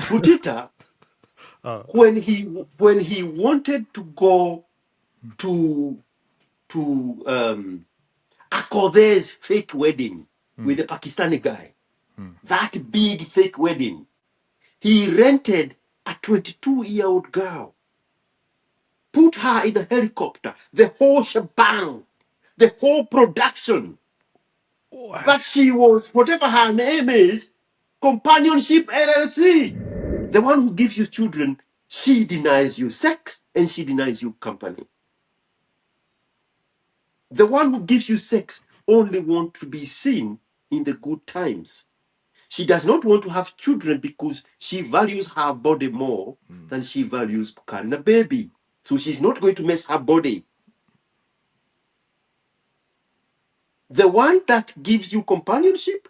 Putita, when he wanted to go to Akode's fake wedding with the Pakistani guy, that big fake wedding, he rented a 22-year-old girl, put her in a helicopter, the whole shebang, the whole production. That she was, whatever her name is, Companionship LLC. The one who gives you children, she denies you sex and she denies you company. The one who gives you sex only wants to be seen in the good times. She does not want to have children because she values her body more than she values carrying a baby. So she's not going to mess her body. The one that gives you companionship,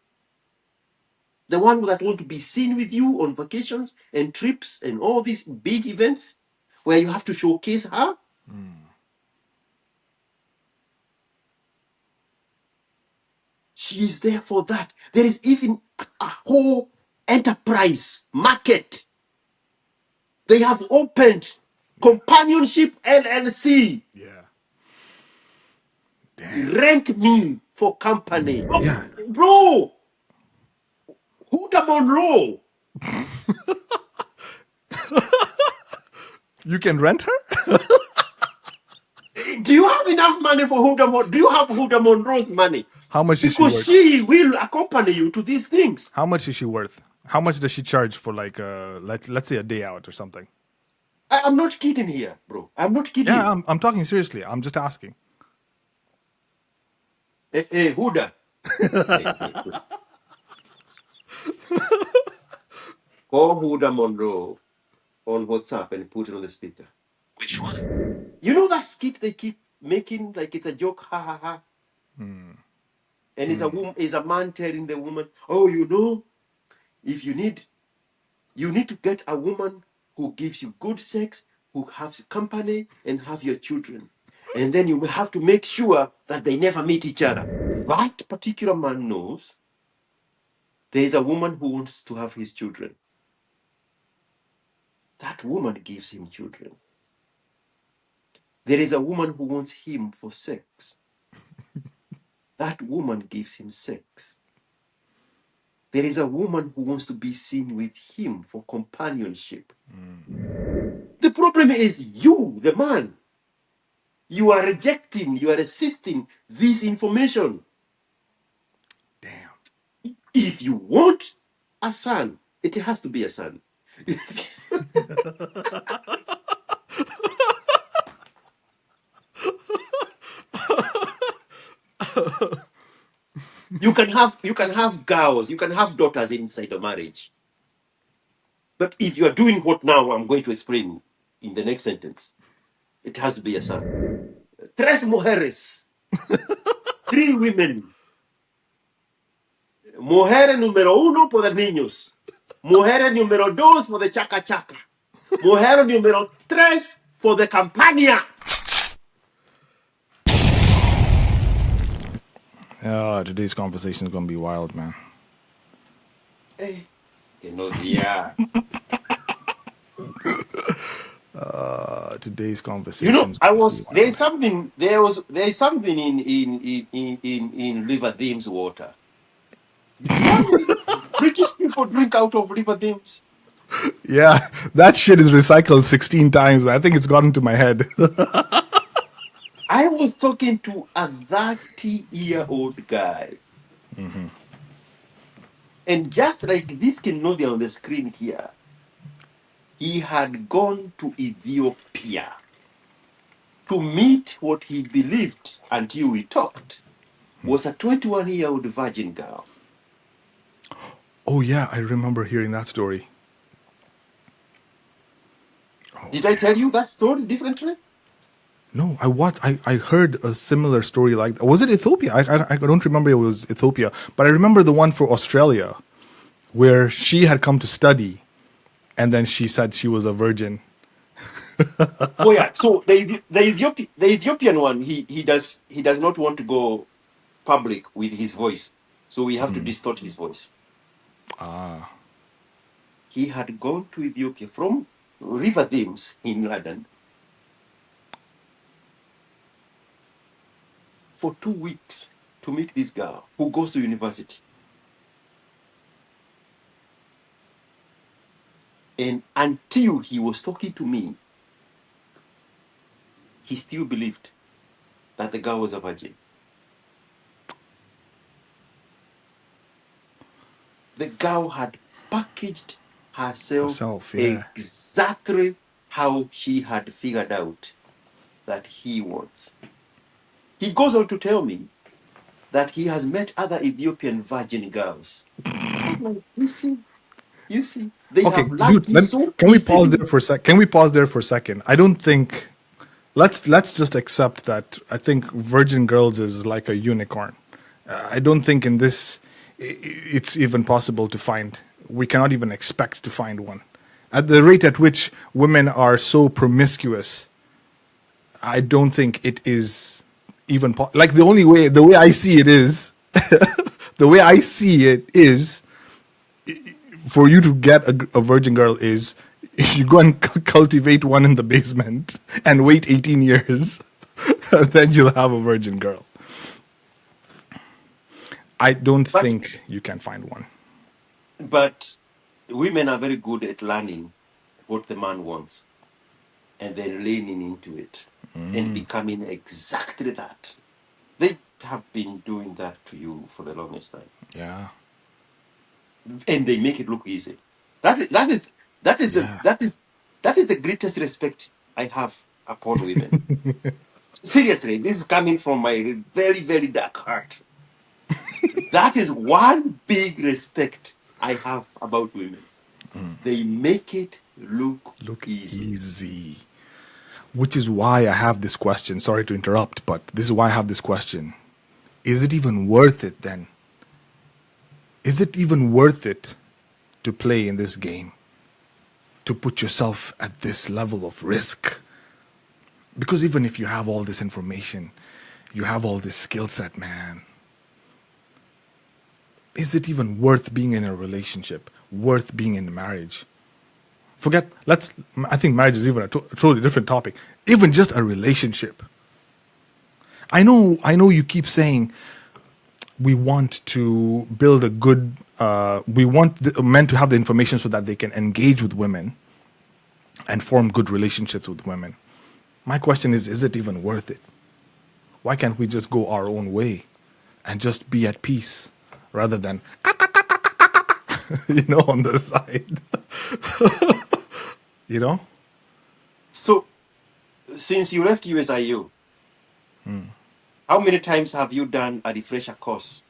the one that wants to be seen with you on vacations and trips and all these big events where you have to showcase her, she is there for that. There is even a whole enterprise market. They have opened Companionship LLC. Yeah. Damn. Rent me for company. Oh, Yeah. bro, Huda Monroe. You can rent her? Do you have enough money for Huda Monroe? Do you have Huda Monroe's money? How much is she Because worth? she will accompany you to these things. How much is she worth? How much does she charge for like let's say a day out or something? I'm not kidding here, bro. I'm not kidding. Yeah, I'm talking seriously. I'm just asking. Hey, Huda. Call Huda Monroe on WhatsApp and put it on the speaker. Which one? You know that skit they keep making like it's a joke, ha ha ha. And it's a woman, is a man telling the woman, "Oh, you know, if you need to get a woman who gives you good sex, who has company, and have your children, and then you have to make sure that they never meet each other." That particular man knows there is a woman who wants to have his children. That woman gives him children. There is a woman who wants him for sex. That woman gives him sex. There is a woman who wants to be seen with him for companionship. The problem is you, the man. You are rejecting, you are resisting this information. Damn. If you want a son, it has to be a son. You can have girls, you can have daughters inside a marriage. But if you are doing what now I'm going to explain in the next sentence, it has to be a son. Tres mujeres, 3 women. Mujer número 1 por the niños. Mujer número 2 for the chaca chaca. Mujer número 3 for the campaña. Today's conversation is gonna be wild, man. Yeah. Today's conversation. You know, there's something in River Thames water. British people drink out of River Thames. Yeah, that shit is recycled 16 times, but I think it's gotten to my head. I was talking to a 30-year-old guy. And just like this Kenobi on the screen here, he had gone to Ethiopia to meet what he believed, until we talked, was a 21-year-old virgin girl. Oh yeah, I remember hearing that story. Did I tell you that story differently? No, I heard a similar story like that. Was it Ethiopia? I don't remember it was Ethiopia, but I remember the one for Australia, where she had come to study, and then she said she was a virgin. Oh yeah. So the Ethiopian one, he does not want to go public with his voice, so we have to distort his voice. he had gone to Ethiopia from River Thames in London for 2 weeks to meet this girl who goes to university. And until he was talking to me, he still believed that the girl was a virgin. The girl had packaged herself Yeah. exactly how she had figured out that he wants. He goes on to tell me that he has met other Ethiopian virgin girls. I'm like, you see, they Okay, have loved dude, you so can we pause easily. there for a sec? Can we pause there for a second? I don't think let's just accept that I think Virgin Girls is like a unicorn. I don't think in this it's even possible to find. We cannot even expect to find one. At the rate at which women are so promiscuous, I don't think it is even like the way I see it is the way I see it is for you to get a virgin girl is you go and cultivate one in the basement and wait 18 years and then you'll have a virgin girl. I don't But think you can find one. but women are very good at learning what the man wants and then leaning into it and becoming exactly that. They have been doing that to you for the longest time. Yeah. And they make it look easy. That is that is that is the Yeah. that is the greatest respect I have upon women. Seriously, this is coming from my very, very dark heart. That is one big respect I have about women. They make it look Look easy. easy. Which is why I have this question. Sorry to interrupt, but this is why I have this question. Is it even worth it then? Is it even worth it to play in this game? To put yourself at this level of risk? Because even if you have all this information, you have all this skill set, man, is it even worth being in a relationship? Worth being in a marriage? Forget, I think marriage is even a totally different topic. Even just a relationship. I know you keep saying we want to build a good, we want the men to have the information so that they can engage with women and form good relationships with women. My question is it even worth it? Why can't we just go our own way and just be at peace rather than, on the side? you know? So, since you left USIU, how many times have you done a refresher course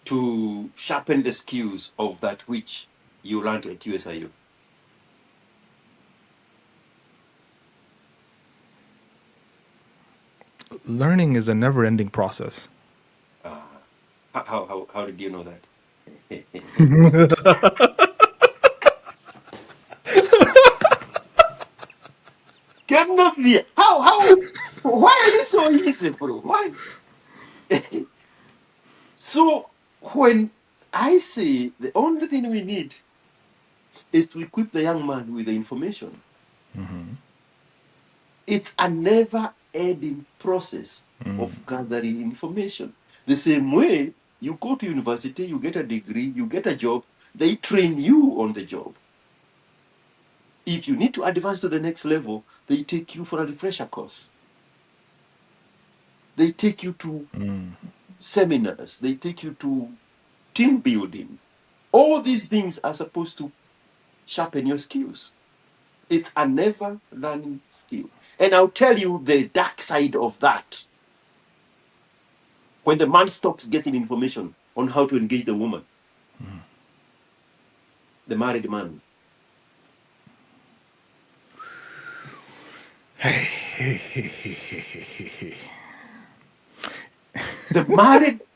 to sharpen the skills of that which you learned at USIU? Learning is a never ending process. Uh, how did you know that? Cannot be. Why are you so easy, bro? Why? So when I say the only thing we need is to equip the young man with the information, it's a never ending process of gathering information. The same way you go to university, you get a degree, you get a job, they train you on the job. If you need to advance to the next level, they take you for a refresher course. They take you to seminars, they take you to team building. All these things are supposed to sharpen your skills. It's a never learning skill. And I'll tell you the dark side of that. When the man stops getting information on how to engage the woman, the married man.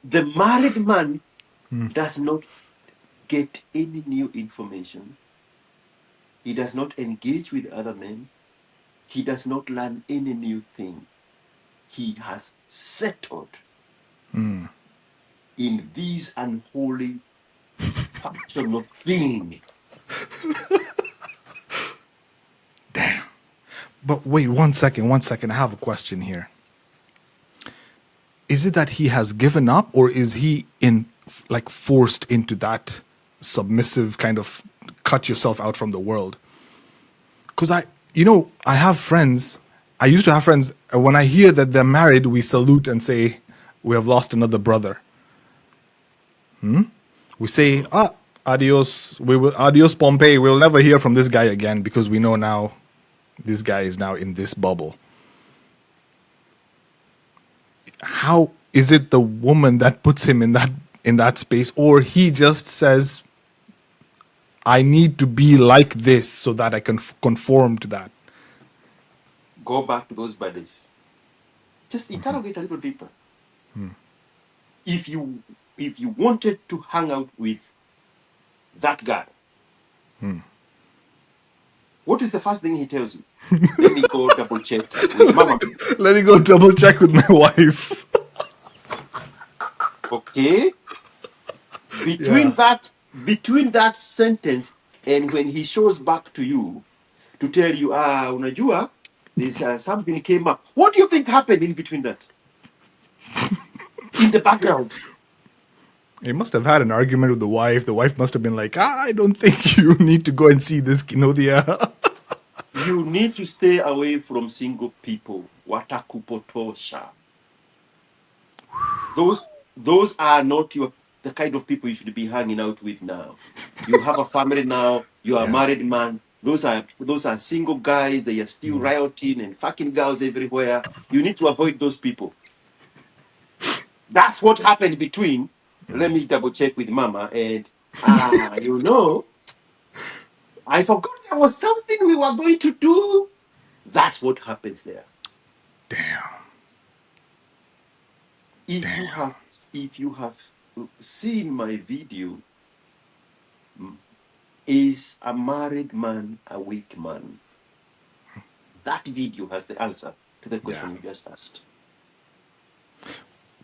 The married man does not get any new information. He does not engage with other men. He does not learn any new thing. He has settled in this unholy dysfunctional thing Damn. But wait, 1 second, 1 second. I have a question here. Is it that he has given up, or is he in like forced into that submissive kind of cut yourself out from the world? Because I have friends. I used to have friends. When I hear that they're married, we salute and say, "We have lost another brother." We say, adios. We will adios Pompeii. We will never hear from this guy again because we know now this guy is now in this bubble. How is it the woman that puts him in that space, or he just says, I need to be like this so that I can conform to that? Go back to those buddies. Just interrogate a little deeper. If you wanted to hang out with that guy, what is the first thing he tells you? Let me go double check with mama. Let me go double check with my wife. Okay? Between that sentence and when he shows back to you to tell you, unajua, there's something came up. What do you think happened in between that? In the background. He must have had an argument with the wife. The wife must have been like, I don't think you need to go and see this Kinodia. You need to stay away from single people. Watakupotosha. Those are not the kind of people you should be hanging out with now. You have a family now. You are a married man. Those are single guys. They are still rioting and fucking girls everywhere. You need to avoid those people. That's what happened between. Let me double check with Mama and I forgot there was something we were going to do. That's what happens there. Damn. If you have seen my video, is a married man a weak man? That video has the answer to the question you just asked.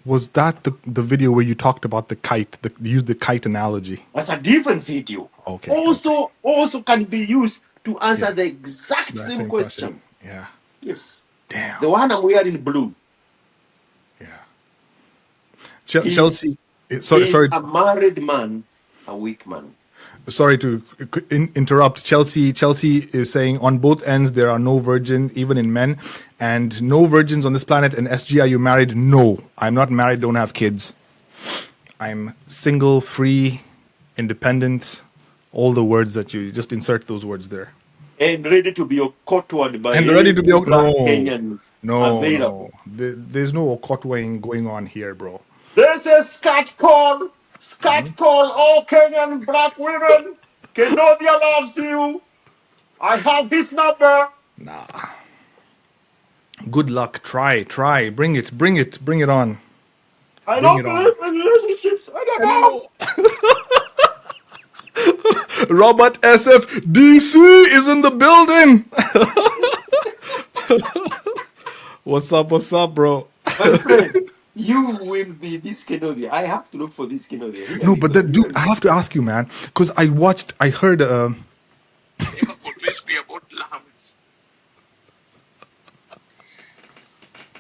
Was that the video where you talked about the kite, used the kite analogy? That's a different video. Okay. Also can be used to answer the exact same question. Yeah. Yes. Damn. The one I'm wearing blue. Yeah. Chelsea. Sorry. A married man a weak man? Sorry to interrupt. Chelsea is saying on both ends there are no virgins, even in men, and no virgins on this planet. And SG, are you married? No, I'm not married. Don't have kids. I'm single, free, independent. All the words that you just insert those words there. And ready to be okotwad by Kenyan. No. available. There's no okotwing going on here, bro. There's a scat call, all Kenyan black women. Kenodia loves you. I have this number. Nah. Good luck. Try. Bring it on. I don't believe in relationships. I don't know. Robert SF DC is in the building. What's up, bro? My friend, you will be this Kenodia. I have to look for this Kenodia. No, but that dude, I have to ask you, man, because I heard. Never convinced me about love.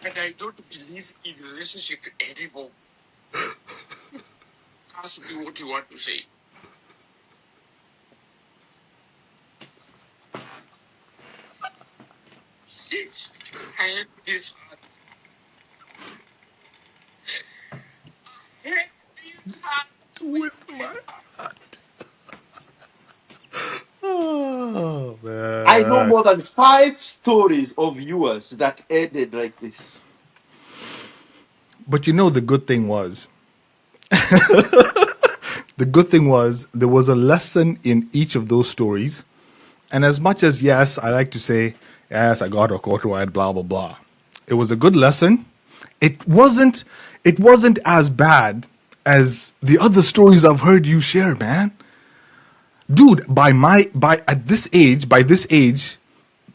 And I don't believe in relationship anymore. Ask me what you want to say. Yes, I hate this heart. I hate this heart. With my heart. Oh man! I know more than 5 stories of yours that ended like this. But the good thing was, there was a lesson in each of those stories. And as much as, yes, I like to say, yes, I got a quarter wide, blah, blah, blah. It was a good lesson. It wasn't as bad as the other stories I've heard you share, man. Dude, by this age,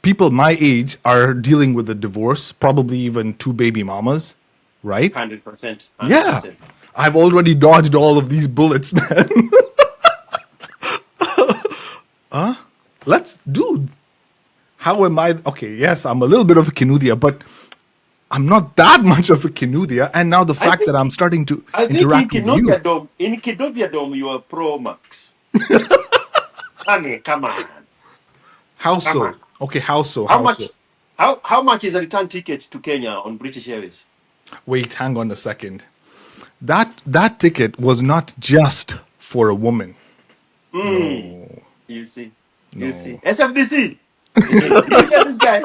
people my age are dealing with a divorce, probably even 2 baby mamas, right? 100%. Yeah. I've already dodged all of these bullets, man. Let's, dude. How am I? Okay, yes, I'm a little bit of a Kinuthia, but I'm not that much of a Kinuthia. And now the I fact that think I'm starting to I think interact with you. In Kinobia Dome, you are pro Max. I mean, come on, How come on. so? Okay, how so? How How so? much? How much is a return ticket to Kenya on British Airways? Wait, hang on a second. That ticket was not just for a woman. Hmm. No, You see, you see. no. SFDC. You get this guy.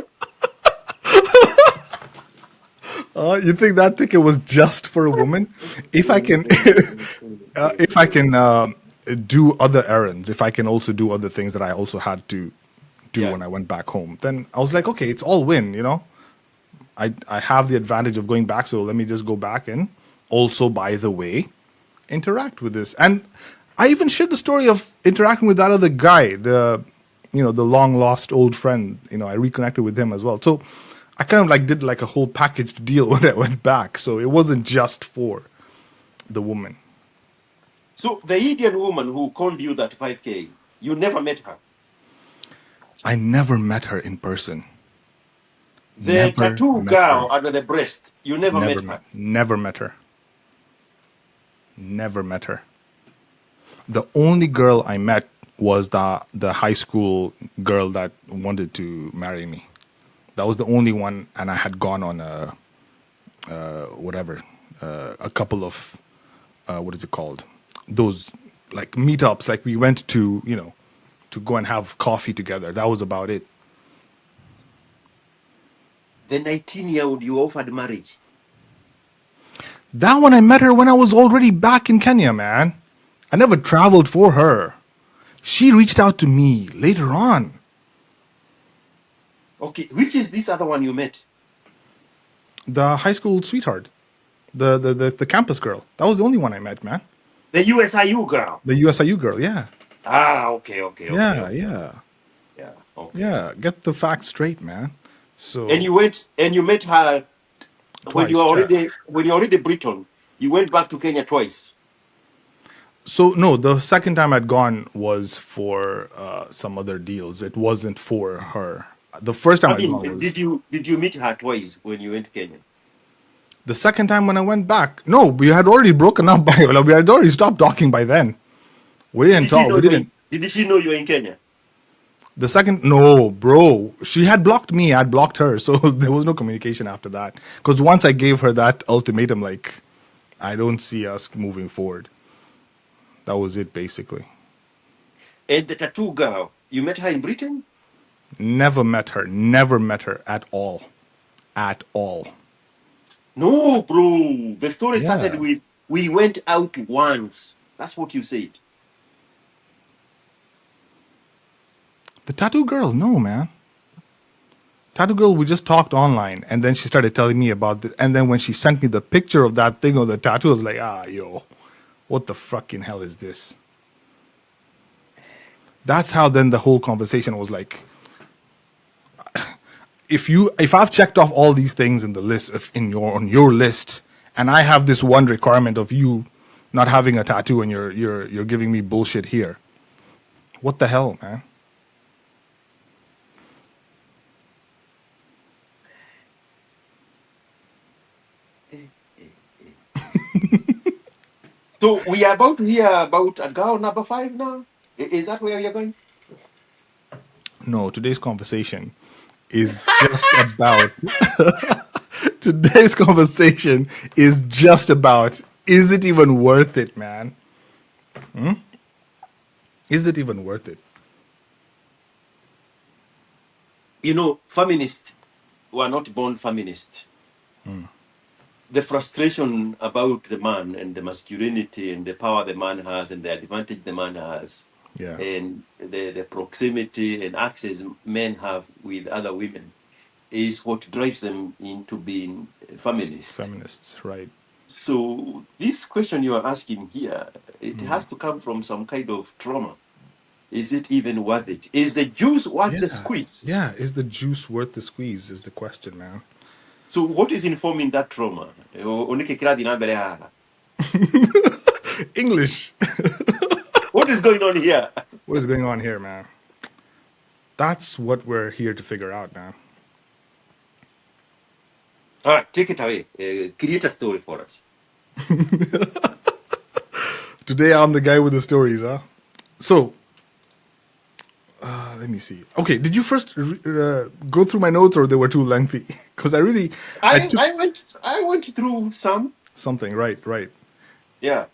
You think that ticket was just for a woman? If I can, if I can do other errands, if I can also do other things that I also had to do Yeah. when I went back home, then I was like, okay, it's all win. I have the advantage of going back, so let me just go back and also, by the way, interact with this. And I even shared the story of interacting with that other guy, the long lost old friend. I reconnected with him as well. So I kind of like did like a whole packaged deal when I went back. So it wasn't just for the woman. So the Indian woman who conned you that 5K, you never met her. I never met her in person. The Never tattoo met her. girl under the breast, you never met her. Never met her. Never met her. The only girl I met was the high school girl that wanted to marry me. That was the only one, and I had gone on a whatever, a couple of what is it called? Those like meetups. Like we went to to go and have coffee together. That was about it. The 19-year-old you offered marriage. That one I met her when I was already back in Kenya, man. I never traveled for her. She reached out to me later on. Okay, which is this other one you met? The high school sweetheart, the campus girl. That was the only one I met, man. The USIU girl. The USIU girl, yeah. Ah, okay, okay, okay, Yeah, okay. yeah. Yeah, okay. Yeah, get the facts straight, man. And So you went and you met her twice, yeah. when you're already Briton. You went back to Kenya twice. So no, the second time I'd gone was for some other deals. It wasn't for her. The first time I I'd mean, gone was did you meet her twice when you went to Kenya? the second time when I went back. No, we had already broken up by we had already stopped talking by then. We didn't Did she talk. know We didn't. did she know you were in Kenya? The second, no, bro, she had blocked me. I'd blocked her, so there was no communication after that. Because once I gave her that ultimatum, like, I don't see us moving forward. That was it, basically. And the tattoo girl, you met her in Britain? Never met her. Never met her at all. At all. No, bro. The story started Yeah. with we went out once. That's what you said. The tattoo girl, no, man. Tattoo girl, we just talked online, and then she started telling me about this. And then when she sent me the picture of that thing of the tattoo, I was like, yo, what the fucking hell is this? That's how then the whole conversation was like, if I've checked off all these things in the list on your list, and I have this one requirement of you not having a tattoo, and you're giving me bullshit here, what the hell, man? So we are about to hear about a girl number 5 now. Is that where we are going? No, today's conversation is just about today's conversation is just about, is it even worth it, man? Is it even worth it? You know, feminists were not born feminists. The frustration about the man and the masculinity and the power the man has and the advantage the man has Yeah, and the proximity and access men have with other women is what drives them into being feminists. feminists, right? So this question you are asking here, it has to come from some kind of trauma. Is it even worth it? Is the juice worth the Yeah, squeeze? yeah. Is the juice worth the squeeze? Is the question, man. So what is informing that trauma? Onike kiradi na mbere haha. English. What is going on here? What is going on here, man? That's what we're here to figure out, man. All right, take it away. Create a story for us. Today I'm the guy with the stories, huh? So, let me see. Okay, did you first go through my notes or they were too lengthy? Because I I took I went I went through some. something, right, right. Yeah.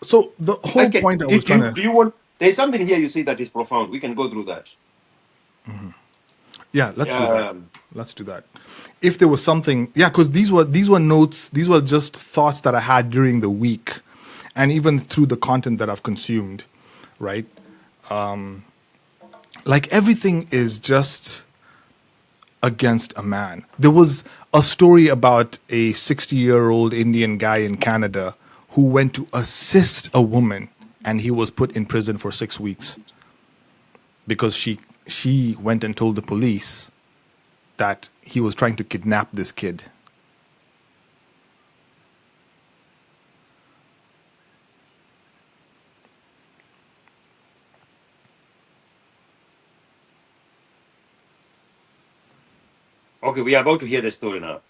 So the whole Okay. point I was trying to, Do you want? There's something here you see that is profound. We can go through that. yeah, let's do that. Um. Let's do that. If there was something, yeah, because these were notes, these were just thoughts that I had during the week, and even through the content that I've consumed, right? Like everything is just against a man. There was a story about a 60-year-old Indian guy in Canada who went to assist a woman and he was put in prison for 6 weeks because she went and told the police that he was trying to kidnap this kid. Okay, we are about to hear the story now.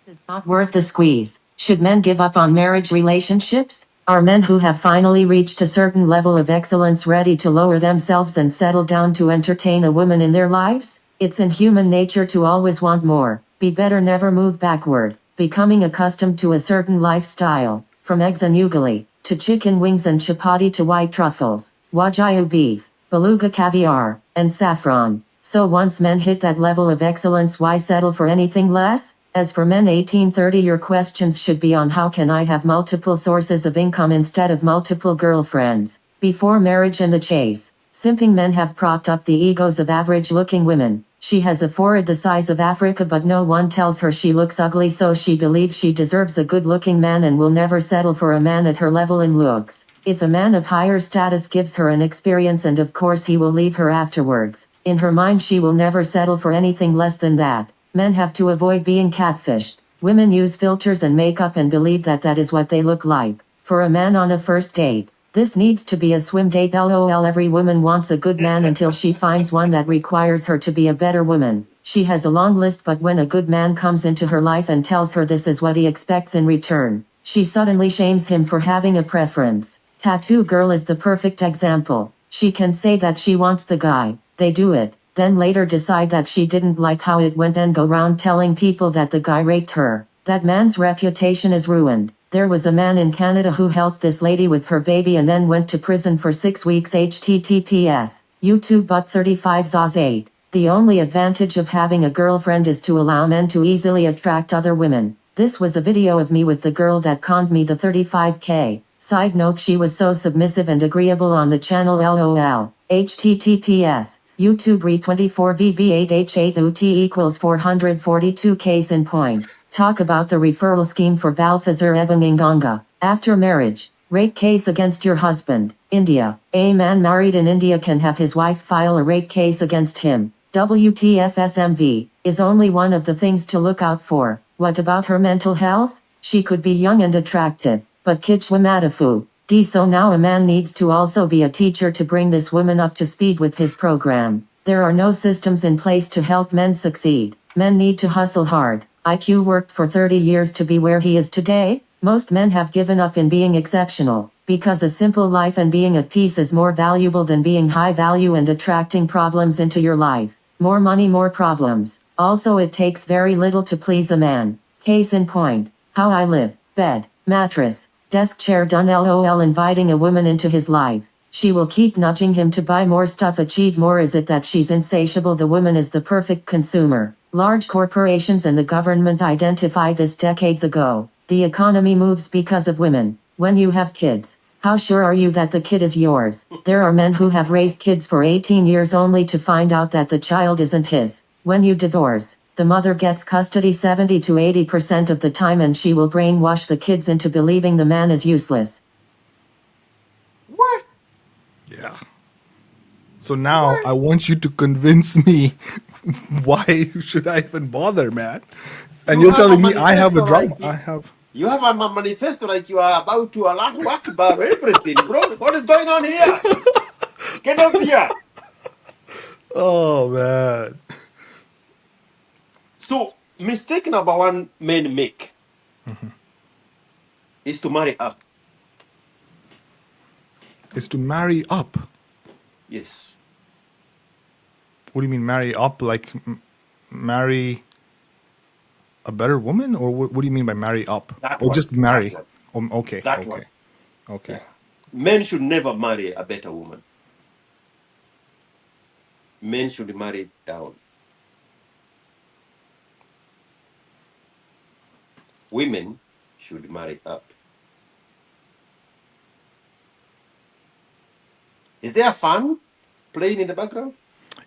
Is not worth the squeeze. Should men give up on marriage relationships? Are men who have finally reached a certain level of excellence ready to lower themselves and settle down to entertain a woman in their lives? It's in human nature to always want more. Be better, never move backward. Becoming accustomed to a certain lifestyle, from eggs and ugali, to chicken wings and chapati to white truffles, wagyu beef, beluga caviar, and saffron. So once men hit that level of excellence, why settle for anything less? As for men 18-30, your questions should be on how can I have multiple sources of income instead of multiple girlfriends. Before marriage and the chase, simping men have propped up the egos of average-looking women. She has a forehead the size of Africa, but no one tells her she looks ugly, so she believes she deserves a good-looking man and will never settle for a man at her level in looks. If a man of higher status gives her an experience, and of course he will leave her afterwards, in her mind she will never settle for anything less than that. Men have to avoid being catfished. Women use filters and makeup and believe that that is what they look like. For a man on a first date, this needs to be a swim date. LOL. Every woman wants a good man until she finds one that requires her to be a better woman. She has a long list, but when a good man comes into her life and tells her this is what he expects in return, she suddenly shames him for having a preference. Tattoo girl is the perfect example. She can say that she wants the guy, they do it, then later decide that she didn't like how it went and go round telling people that the guy raped her. That man's reputation is ruined. There was a man in Canada who helped this lady with her baby and then went to prison for 6 weeks. https YouTube but 35 Zaz 8. The only advantage of having a girlfriend is to allow men to easily attract other women. This was a video of me with the girl that conned me the 35k. Side note, she was so submissive and agreeable on the channel. LOL. https YouTube re 24 VB8H8 UT equals 442. Case in point. Talk about the referral scheme for Balthazar Ebanginganga. After marriage, rape case against your husband. India. A man married in India can have his wife file a rape case against him. WTFSMV is only one of the things to look out for. What about her mental health? She could be young and attractive, but Kichwa Madafu. So now a man needs to also be a teacher to bring this woman up to speed with his program. There are no systems in place to help men succeed. Men need to hustle hard. IQ worked for 30 years to be where he is today. Most men have given up in being exceptional, because a simple life and being at peace is more valuable than being high value and attracting problems into your life. More money, more problems. Also, it takes very little to please a man. Case in point, how I live, bed, mattress, desk chair done. LOL. Inviting a woman into his life. She will keep nudging him to buy more stuff, achieve more. Is it that she's insatiable? The woman is the perfect consumer. Large corporations and the government identified this decades ago. The economy moves because of women. When you have kids, how sure are you that the kid is yours? There are men who have raised kids for 18 years only to find out that the child isn't his. When you divorce, the mother gets custody 70 to 80% of the time, and she will brainwash the kids into believing the man is useless. What? Yeah. So now What? I want you to convince me why should I even bother, man? And You you're have a telling me I have a manifesto right drum. here. You have a manifesto like you are about to Allah Akbar everything, bro. What is going on here? Get up here. Oh man. So, mistake number one men make is to marry up. Is to marry up. Yes. What do you mean marry up? Like marry a better woman, or what do you mean by marry up? That Or one. just That marry? one. Okay, That okay, one. okay. Yeah. Men should never marry a better woman. Men should marry down. Women should marry up. Is there a fan playing in the background?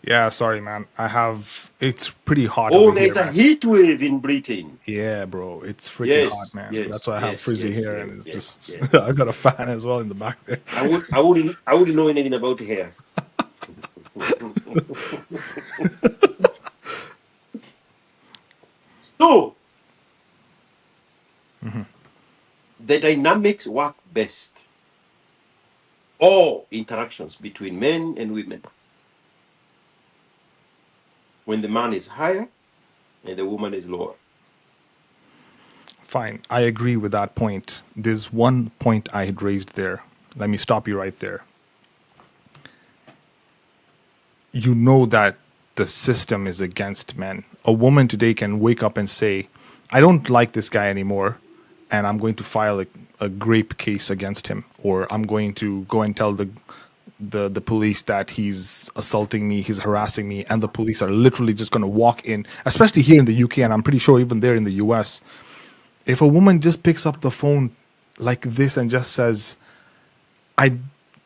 Yeah, sorry, man. I have. It's pretty hot over Oh, here, there's a man. heat wave in Britain. Yeah, bro. It's freaking hot, Yes, man. That's yes, why I have yes, frizzy yes, hair, yes, and it's yes, yes, just. I yes. got a fan as well in the back there. I wouldn't know anything about hair. So the dynamics work best. All interactions between men and women when the man is higher and the woman is lower. Fine, I agree with that point. There's one point I had raised there. Let me stop you right there. You know that the system is against men. A woman today can wake up and say, I don't like this guy anymore, and I'm going to file a rape case against him, or I'm going to go and tell the police that he's assaulting me, he's harassing me, and the police are literally just going to walk in, especially here in the UK, and I'm pretty sure even there in the US. If a woman just picks up the phone like this and just says, I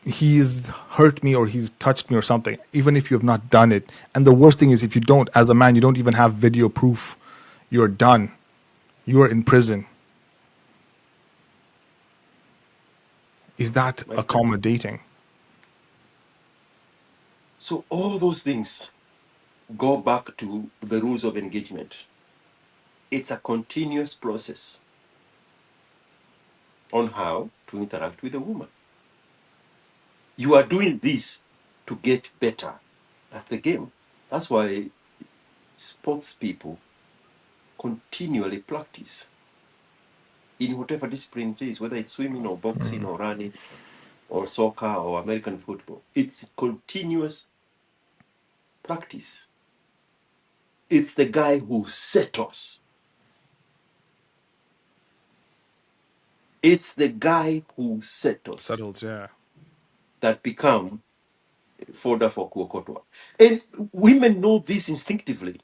he's hurt me or he's touched me or something, even if you have not done it. And the worst thing is if you don't, as a man, you don't even have video proof, you're done. You are in prison. Is that My friend. accommodating? So all those things go back to the rules of engagement. It's a continuous process on how to interact with a woman. You are doing this to get better at the game. That's why sports people continually practice in whatever discipline it is, whether it's swimming or boxing or running or soccer or American football. It's continuous practice. It's the guy who settles. It's the guy who settles Settled, yeah. that become fodder for kuokotwa. And women know this instinctively.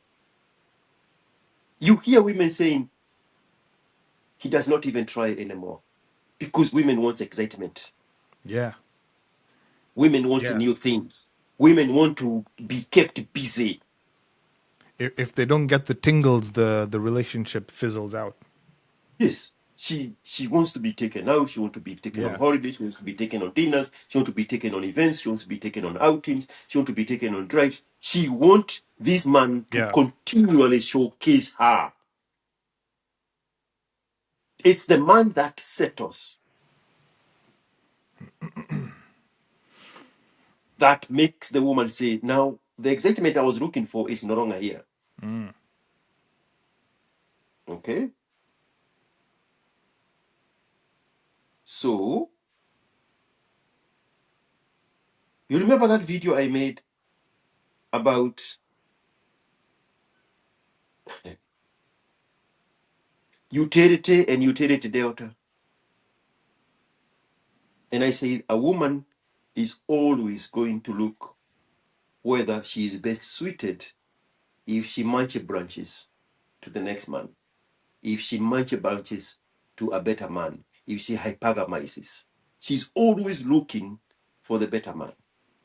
You hear women saying, he does not even try anymore because women want excitement. Yeah. Women want Yeah. new things. Women want to be kept busy. If they don't get the tingles, the relationship fizzles out. Yes, she wants to be taken out. She wants to be taken on Yeah. holidays. She wants to be taken on dinners. She wants to be taken on events. She wants to be taken on outings. She wants to be taken on drives. She wants this man to Yeah. continually showcase her. It's the man that settles that makes the woman say, now the excitement I was looking for is no longer here. Okay? So, you remember that video I made about utility and utility delta? And I said, a woman is always going to look whether she is best suited if she munch branches to the next man, if she munch branches to a better man, if she hypergamizes. She's always looking for the better man.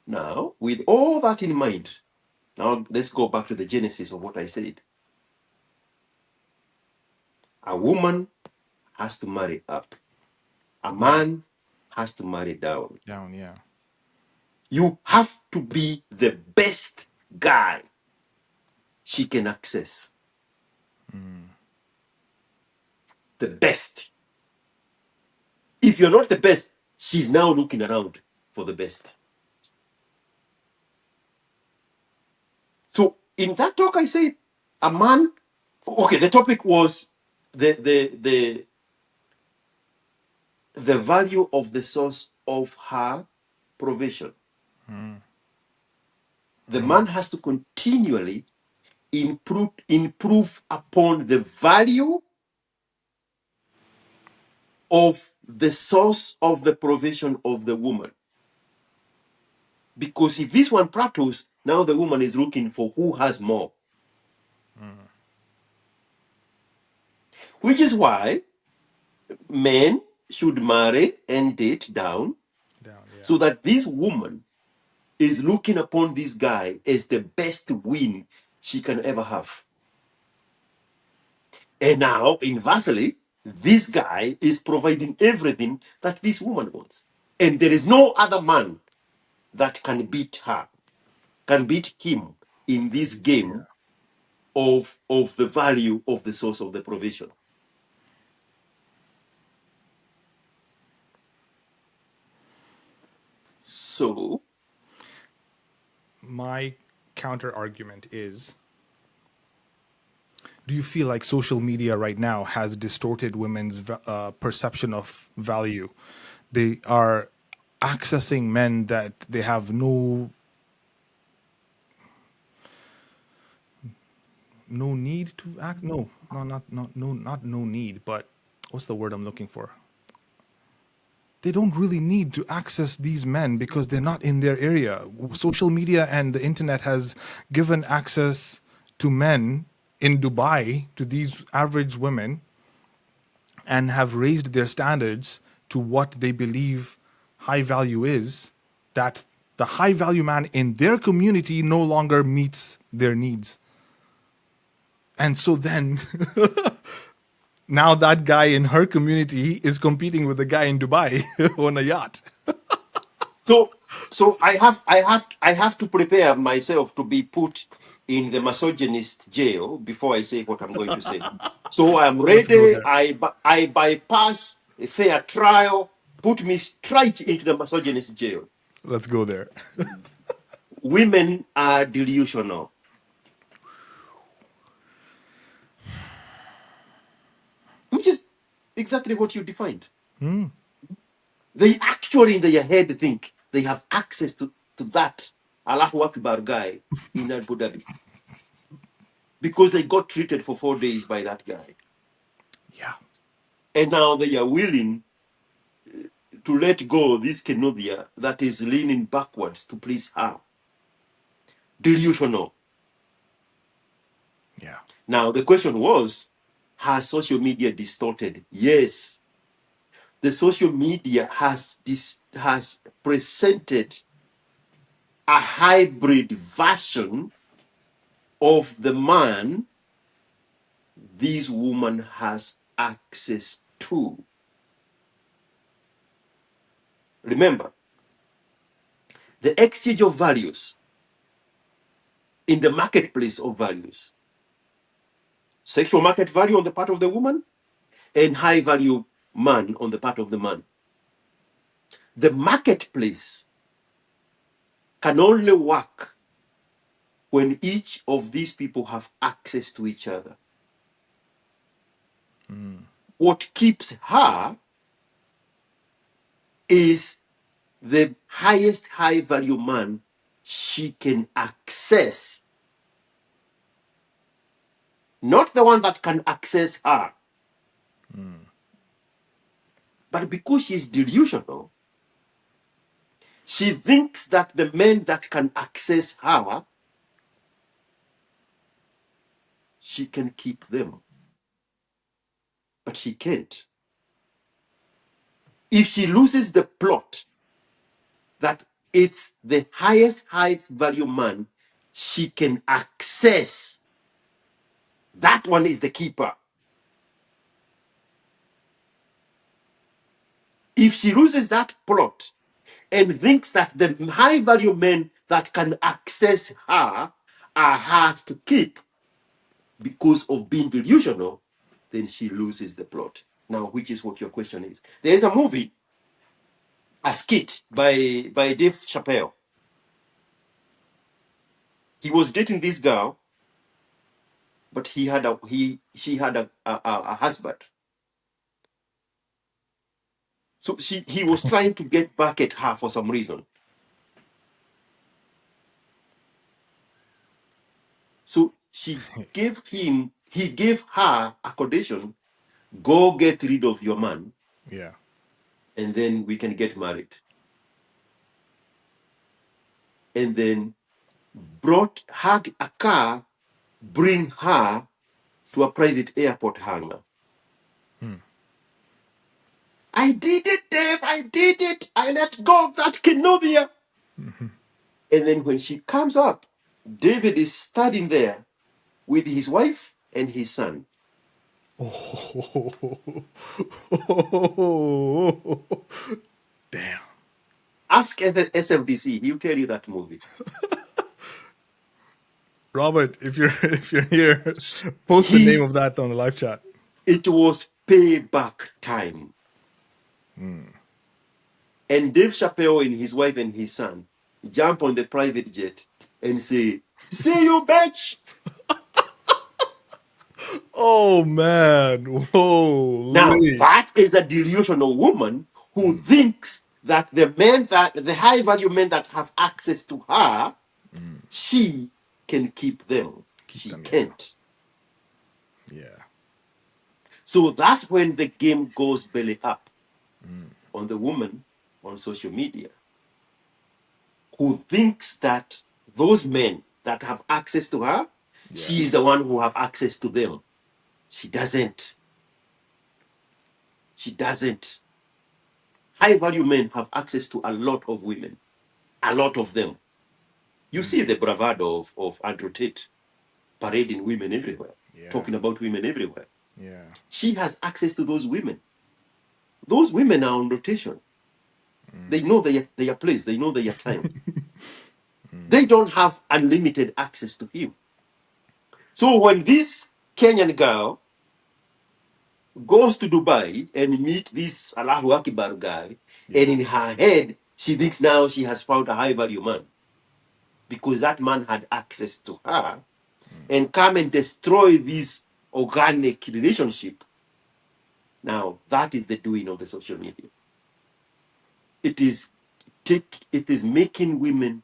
Now, with all that in mind, now let's go back to the genesis of what I said. A woman has to marry up. A Yeah. man has to marry down. Down, yeah. You have to be the best guy she can access. The best. If you're not the best, she's now looking around for the best. So in that talk, I said, a man. Okay, the topic was the value of the source of her provision. The man has to continually improve upon the value of the source of the provision of the woman. Because if this one prattles, now the woman is looking for who has more. Which is why men should marry and date down, Down, yeah. so that this woman is looking upon this guy as the best win she can ever have. And now, inversely, this guy is providing everything that this woman wants. And there is no other man that can beat her, can beat him in this game of the value of the source of the provision. So, My counter argument is, do you feel like social media right now has distorted women's perception of value? They are accessing men that they have no need to act. Not no need, but what's the word I'm looking for? They don't really need to access these men because they're not in their area. Social media and the internet has given access to men in Dubai to these average women and have raised their standards to what they believe high value is, that the high value man in their community no longer meets their needs. And so then now that guy in her community is competing with the guy in Dubai on a yacht. so I have to prepare myself to be put in the misogynist jail before I say what I'm going to say. So I'm Let's go ready. there. I bypass a fair trial. Put me straight into the misogynist jail. Let's go there. Women are delusional. Which is exactly what you defined. They actually in their head think they have access to that Allahu Akbar guy in Abu Dhabi. Because they got treated for 4 days by that guy. Yeah. And now they are willing to let go this Kenobia that is leaning backwards to please her. Delusional. Yeah. Now, the question was, has social media distorted? Yes. The social media has presented a hybrid version of the man this woman has access to. Remember, the exchange of values in the marketplace of values. Sexual market value on the part of the woman and high value man on the part of the man. The marketplace can only work when each of these people have access to each other. What keeps her is the highest high value man she can access. Not the one that can access her. But because she's delusional, she thinks that the men that can access her, she can keep them. But she can't. If she loses the plot that it's the highest high value man she can access, that one is the keeper. If she loses that plot and thinks that the high value men that can access her are hard to keep because of being delusional, then she loses the plot. Now, which is what your question is. There's a movie a skit by Dave Chappelle. He was dating this girl, but she had a husband. So he was trying to get back at her for some reason. So he gave her a condition: go get rid of your man, Yeah. and then we can get married. And then had a car bring her to a private airport hangar. I did it, Dave. I did it. I let go of that Kenovia. And then when she comes up, David is standing there with his wife and his son. Damn. Ask SMDC, he'll tell you that movie. Robert, if you're if you're here, post the name He of that on the live chat. It was payback time. And Dave Chappelle and his wife and his son jump on the private jet and say, "See you, bitch." Oh man. Now, Holy. that is a delusional woman who thinks that the high value men that have access to her, she can keep them. Keep She them, yeah. can't. Yeah. So that's when the game goes belly up on the woman on social media who thinks that those men that have access to her, Yeah. she is the one who have access to them. She doesn't. She doesn't. High value men have access to a lot of women, a lot of them. You see the bravado of Andrew Tate parading women everywhere, Yeah. talking about women everywhere. Yeah. She has access to those women. Those women are on rotation. They know their place, they know their time. They don't have unlimited access to him. So when this Kenyan girl goes to Dubai and meet this Allahu Akbar guy, Yeah. and in her head, she thinks now she has found a high value man because that man had access to her and come and destroy this organic relationship. Now, that is the doing of the social media. It is making women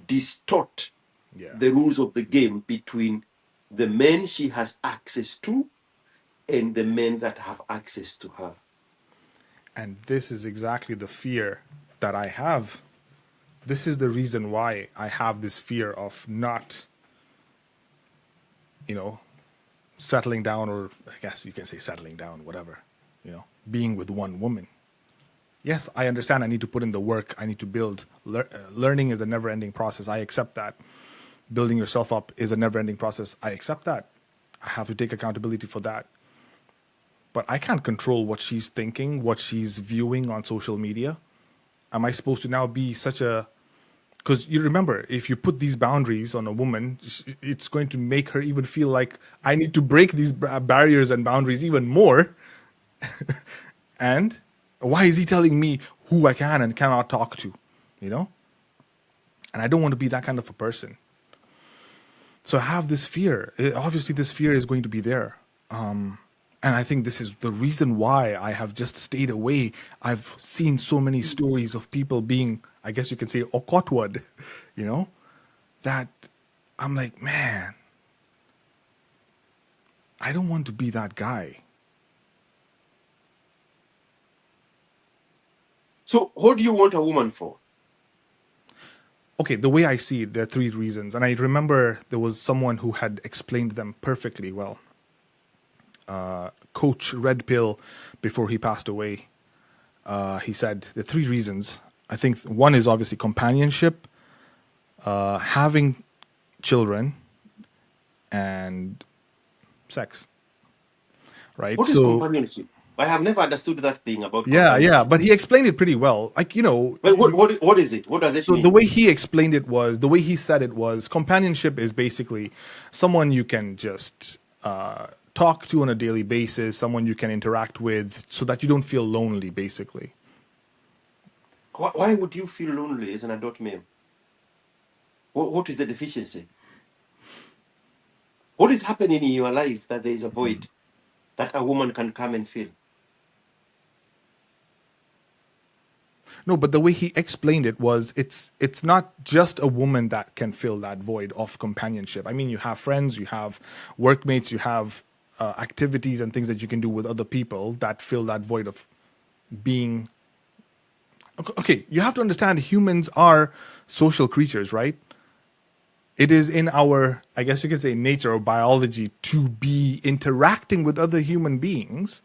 distort Yeah. the rules of the game between the men she has access to and the men that have access to her. And this is exactly the fear that I have. This is the reason why I have this fear of not, you know, settling down, or I guess you can say settling down, whatever, being with one woman. Yes, I understand I need to put in the work, I need to build. Learning is a never ending process. I accept that. Building yourself up is a never ending process. I accept that. I have to take accountability for that. But I can't control what she's thinking, what she's viewing on social media. Am I supposed to now be such a. Because you remember, if you put these boundaries on a woman, it's going to make her even feel like I need to break these barriers and boundaries even more. And why is he telling me who I can and cannot talk to? You know? And I don't want to be that kind of a person. So I have this fear. Obviously, this fear is going to be there. And I think this is the reason why I have just stayed away. I've seen so many stories of people being, I guess you can say, okotwad, that I'm like, man, I don't want to be that guy. So, what do you want a woman for? Okay, the way I see it, there are three reasons. And I remember there was someone who had explained them perfectly well. Coach Red Pill, before he passed away, he said the three reasons. I think one is obviously companionship, having children, and sex. Right? What is So, companionship? I have never understood that thing about yeah, companionship. but he explained it pretty well. Like, But what is it? What does it so the mean? way he explained it was, the way he said it was, companionship is basically someone you can just talk to on a daily basis, someone you can interact with so that you don't feel lonely, basically. Why would you feel lonely as an adult male? What is the deficiency? What is happening in your life that there is a void that a woman can come and fill? No, but the way he explained it was it's not just a woman that can fill that void of companionship. I mean, you have friends, you have workmates, you have activities and things that you can do with other people that fill that void of being. Okay, you have to understand humans are social creatures, right? It is in our, I guess you could say, nature or biology to be interacting with other human beings.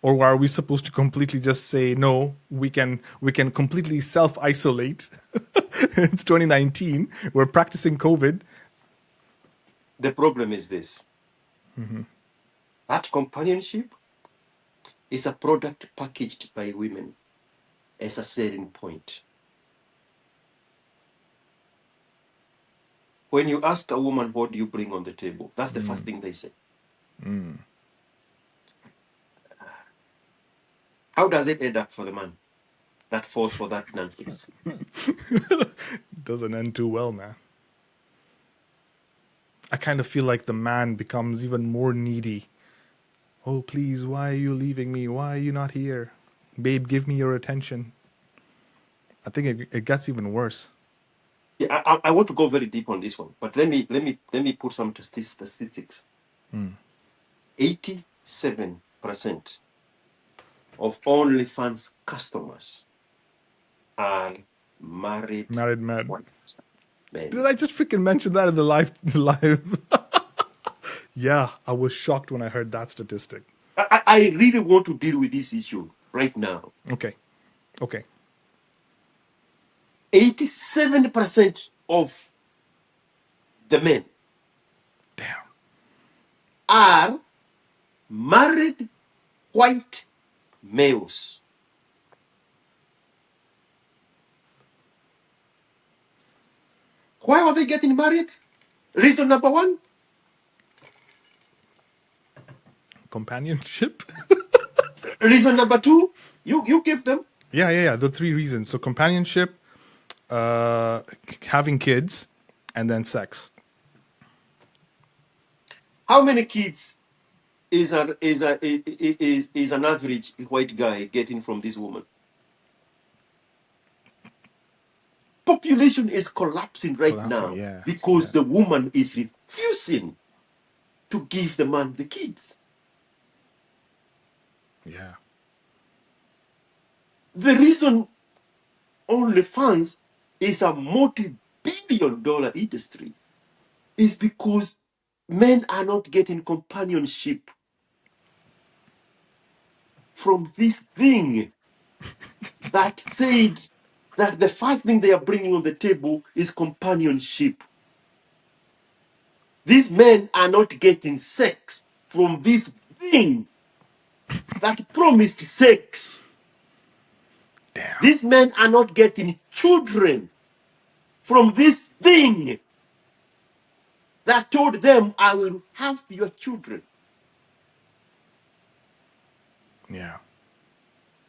Or are we supposed to completely just say no? We can completely self isolate. It's 2019. We're practicing COVID. The problem is this: that companionship is a product packaged by women as a selling point. When you ask a woman, what do you bring on the table? That's the first thing they say. How does it end up for the man that falls for that nonsense? Doesn't end too well, man. I kind of feel like the man becomes even more needy. Oh, please, why are you leaving me? Why are you not here? Babe, give me your attention. I think it gets even worse. Yeah, I want to go very deep on this one, but let me put some statistics. 87% of OnlyFans customers are married Married man. white men. Did I just freaking mention that in the live? Live? Yeah, I was shocked when I heard that statistic. I really want to deal with this issue right now. Okay. Okay. 87% of the men Damn. are married white males. Why are they getting married? Reason number one, Companionship? reason number two, you give them. Yeah. The three reasons. So companionship, having kids, and then sex. How many kids is an average white guy getting from this woman? Population is collapsing right Collapsing. now Yeah. because Yeah. the woman is refusing to give the man the kids. Yeah. The reason OnlyFans is a multi-billion-dollar industry is because men are not getting companionship from this thing that said that the first thing they are bringing on the table is companionship. These men are not getting sex from this thing that promised sex. Damn. These men are not getting children from this thing that told them, I will have your children. Yeah.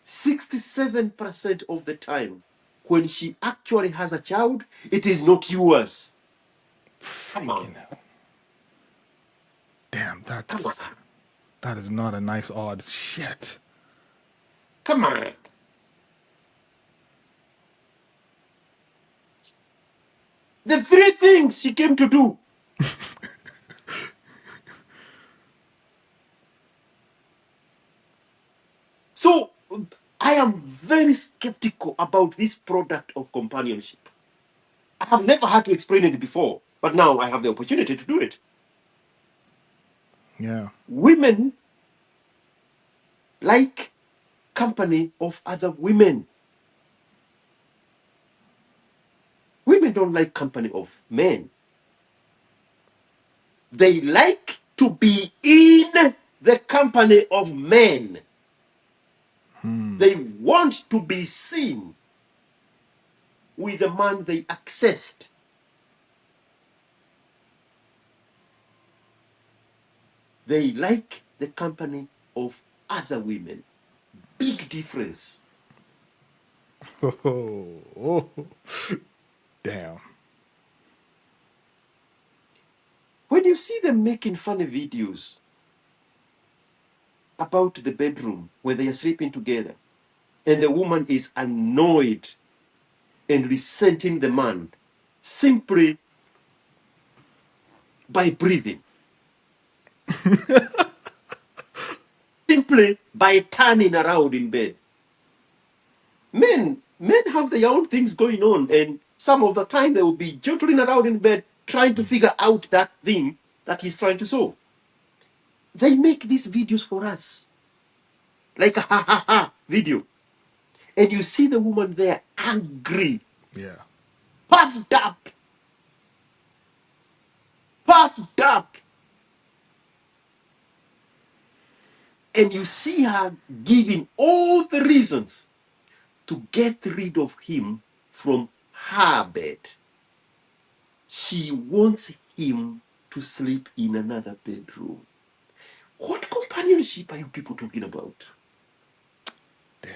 67% of the time, when she actually has a child, it is not yours. Come on. Damn. Come on. That is not a nice odd. Shit. Come on. The three things she came to do. So I am very skeptical about this product of companionship. I have never had to explain it before, but now I have the opportunity to do it. Yeah. Women like company of other women. Women don't like company of men. They like to be in the company of men. They want to be seen with the man they accessed. They like the company of other women. Big difference. Oh, damn. When you see them making funny videos about the bedroom when they are sleeping together, and the woman is annoyed and resenting the man simply by breathing, simply by turning around in bed. Men have their own things going on, and some of the time they will be juggling around in bed trying to figure out that thing that he's trying to solve. They make these videos for us, like a ha ha ha video, and you see the woman there angry, Yeah. puffed up, puffed up, and you see her giving all the reasons to get rid of him from her bed. She wants him to sleep in another bedroom. What companionship are you people talking about? Damn.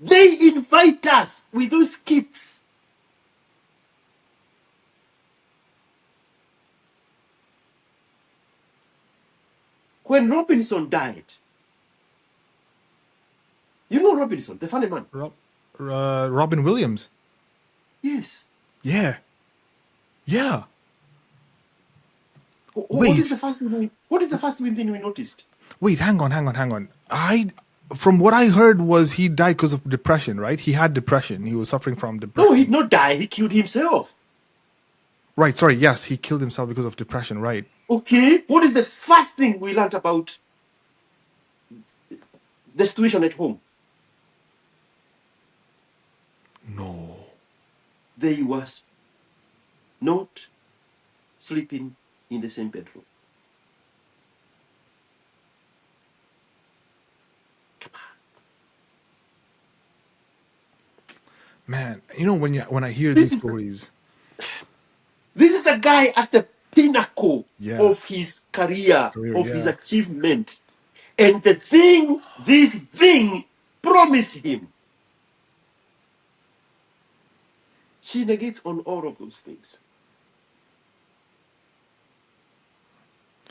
They invite us with those kids. When Robinson died, you know Robinson, the funny man. Robin Williams. Yes. Yeah. Yeah. What is Wait. the first thing thing we noticed? Wait, hang on. From what I heard was he died because of depression, right? He had depression. He was suffering from No, he did depression. not die. He killed himself. Right, sorry, yes, he killed himself because of depression, right? Okay. What is the first thing we learned about the situation at home? No. They was not sleeping in the same bedroom. Man, you know when I hear This these is stories, this is a guy at the pinnacle yeah, of his career, career, of his yeah. achievement. And this thing promised him. She negates on all of those things.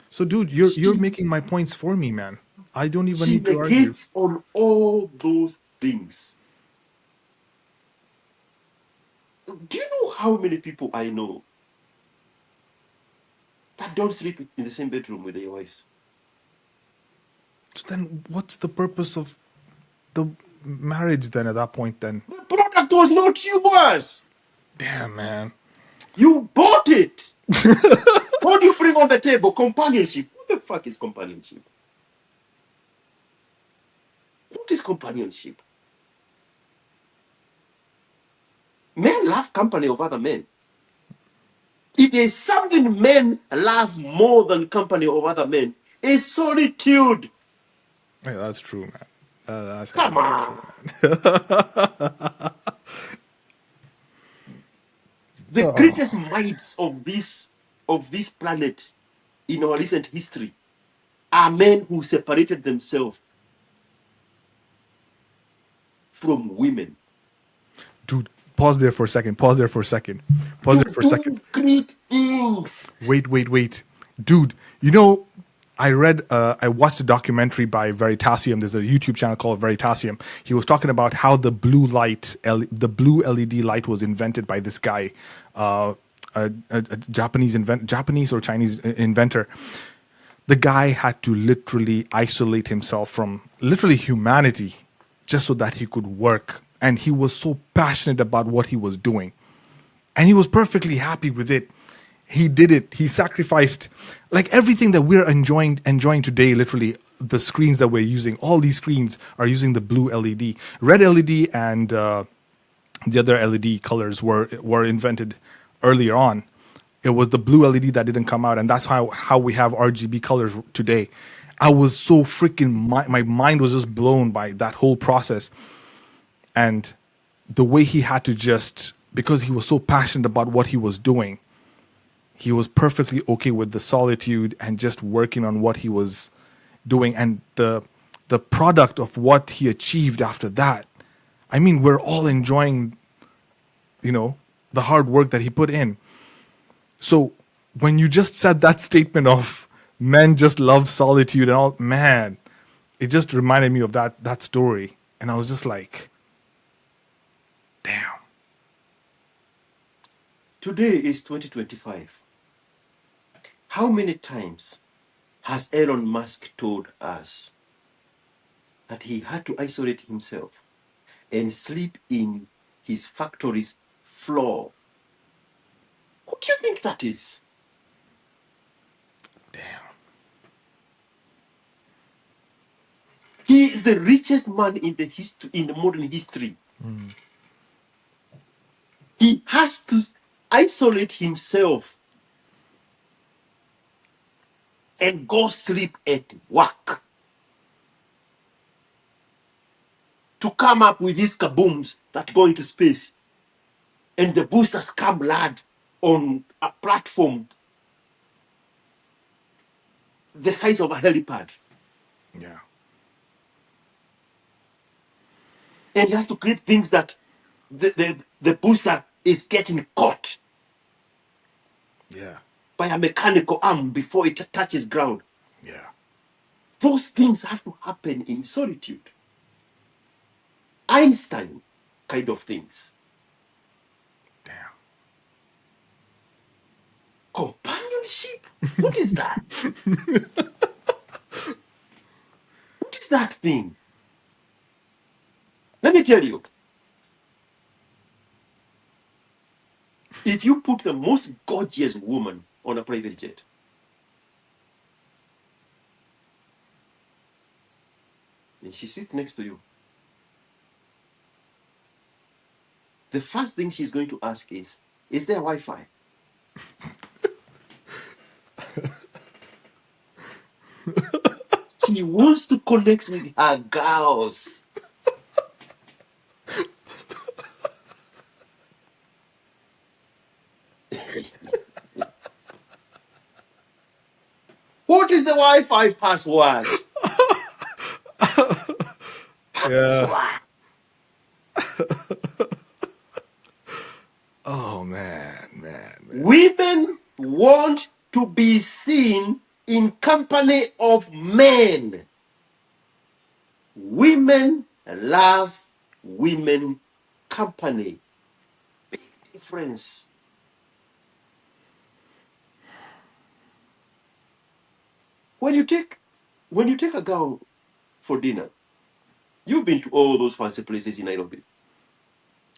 So dude, you're She making my points for me, man. I don't even she need to argue. negates on all those things. Do you know how many people I know that don't sleep in the same bedroom with their wives? So then what's the purpose of the marriage then at that point then? The product was not yours. Damn, man. You bought it. What do you bring on the table? Companionship. What the fuck is companionship? What is companionship? Men love company of other men. If there's something men love more than company of other men, it's solitude. Yeah, that's true, man. That's Come hella true, on. man. The Oh, greatest minds of this planet in our recent history are men who separated themselves from women dude, pause there for a second. Pause there for a second. Pause there to for a second. do great things. Wait. Dude, I watched a documentary by Veritasium. There's a YouTube channel called Veritasium. He was talking about how the the blue LED light was invented by this guy, a Japanese or Chinese inventor. The guy had to literally isolate himself from literally humanity just so that he could work. And he was so passionate about what he was doing, and he was perfectly happy with it. He did it. He sacrificed like everything that we're enjoying today. Literally, the screens that we're using, all these screens are using the blue LED, red LED, and the other LED colors were invented earlier on. It was the blue LED that didn't come out, and that's how we have RGB colors today. I was so freaking my mind was just blown by that whole process, and the way he had to just, because he was so passionate about what he was doing, he was perfectly okay with the solitude and just working on what he was doing, and the product of what he achieved after that, I mean, we're all enjoying, the hard work that he put in. So when you just said that statement of men just love solitude and all, man, it just reminded me of that story, and I was just like, damn. Today is 2025. How many times has Elon Musk told us that he had to isolate himself and sleep in his factory's floor? Who do you think that is? Damn. He is the richest man in the modern history. He has to isolate himself and go sleep at work to come up with these kabooms that go into space. And the boosters come land on a platform the size of a helipad. Yeah. And he has to create things that the booster is getting caught Yeah. by a mechanical arm before it touches ground. Yeah. Those things have to happen in solitude. Einstein kind of things. Damn. Companionship? What is that? What is that thing? Let me tell you. If you put the most gorgeous woman on a private jet, and she sits next to you, the first thing she's going to ask is there Wi-Fi? She wants to connect with her girls. What is the Wi-Fi password? Yeah. Password. Oh man. Women want to be seen in company of men. Women love women company. Big difference. When you take a girl for dinner, you've been to all those fancy places in Nairobi.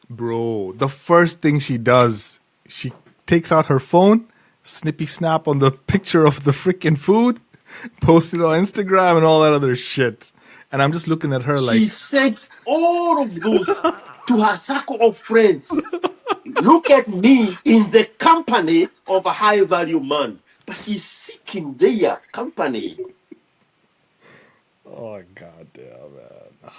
Bro, the first thing she does, she takes out her phone, snippy snap on the picture of the freaking food, post it on Instagram and all that other shit. And I'm just looking at her She like, sends all of those to her circle of friends. Look at me in the company of a high value man. But she's seeking their company. oh god damn, man.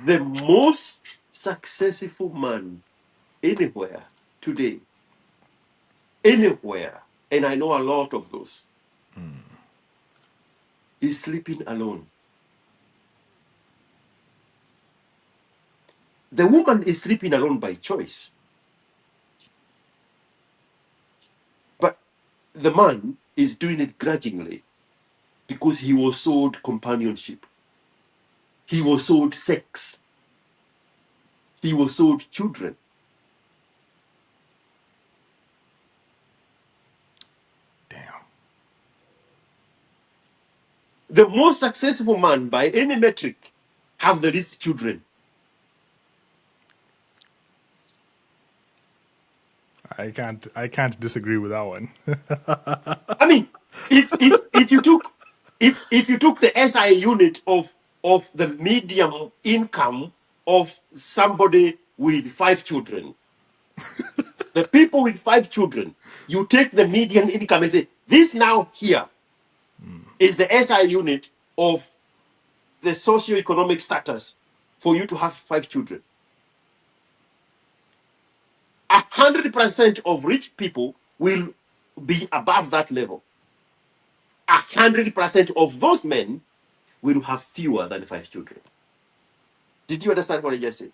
The most successful man anywhere today, anywhere, and I know a lot of those, is sleeping alone. The woman is sleeping alone by choice. But the man is doing it grudgingly because he was sold companionship. He was sold sex. He was sold children. Damn. The most successful man by any metric have the least children. I can't disagree with that one. I mean, if you took if you took the SI unit of the medium income of somebody with 5 children, the people with 5 children, you take the median income and say, this now here is the SI unit of the socioeconomic status for you to have 5 children. 100% of rich people will be above that level, 100% of those men will have fewer than 5 children. Did you understand what I just said?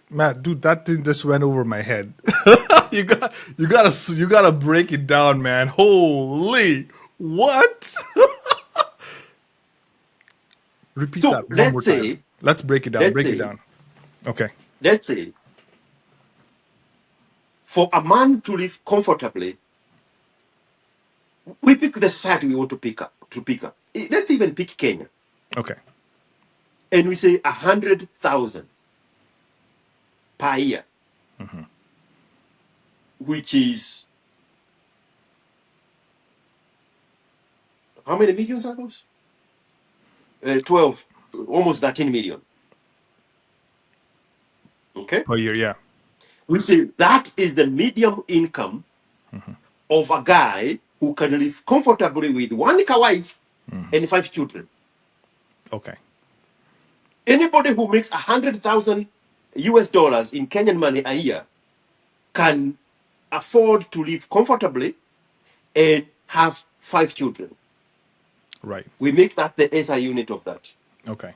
Man, dude, that thing just went over my head. You gotta break it down, man. Holy, what? Repeat So that one more time. Let's break it down. let's Break it say, down. Okay. let's say, for a man to live comfortably, we pick the society we want to pick up. Let's even pick Kenya, Okay. and we say 100,000 per year, which is how many millions are those? 12, almost 13 million. Okay, Per year, yeah. we say that is the medium income of a guy who can live comfortably with one wife and 5 children. Okay. Anybody who makes 100,000 US dollars in Kenyan money a year can afford to live comfortably and have 5 children. Right. We make that the SI unit of that. Okay.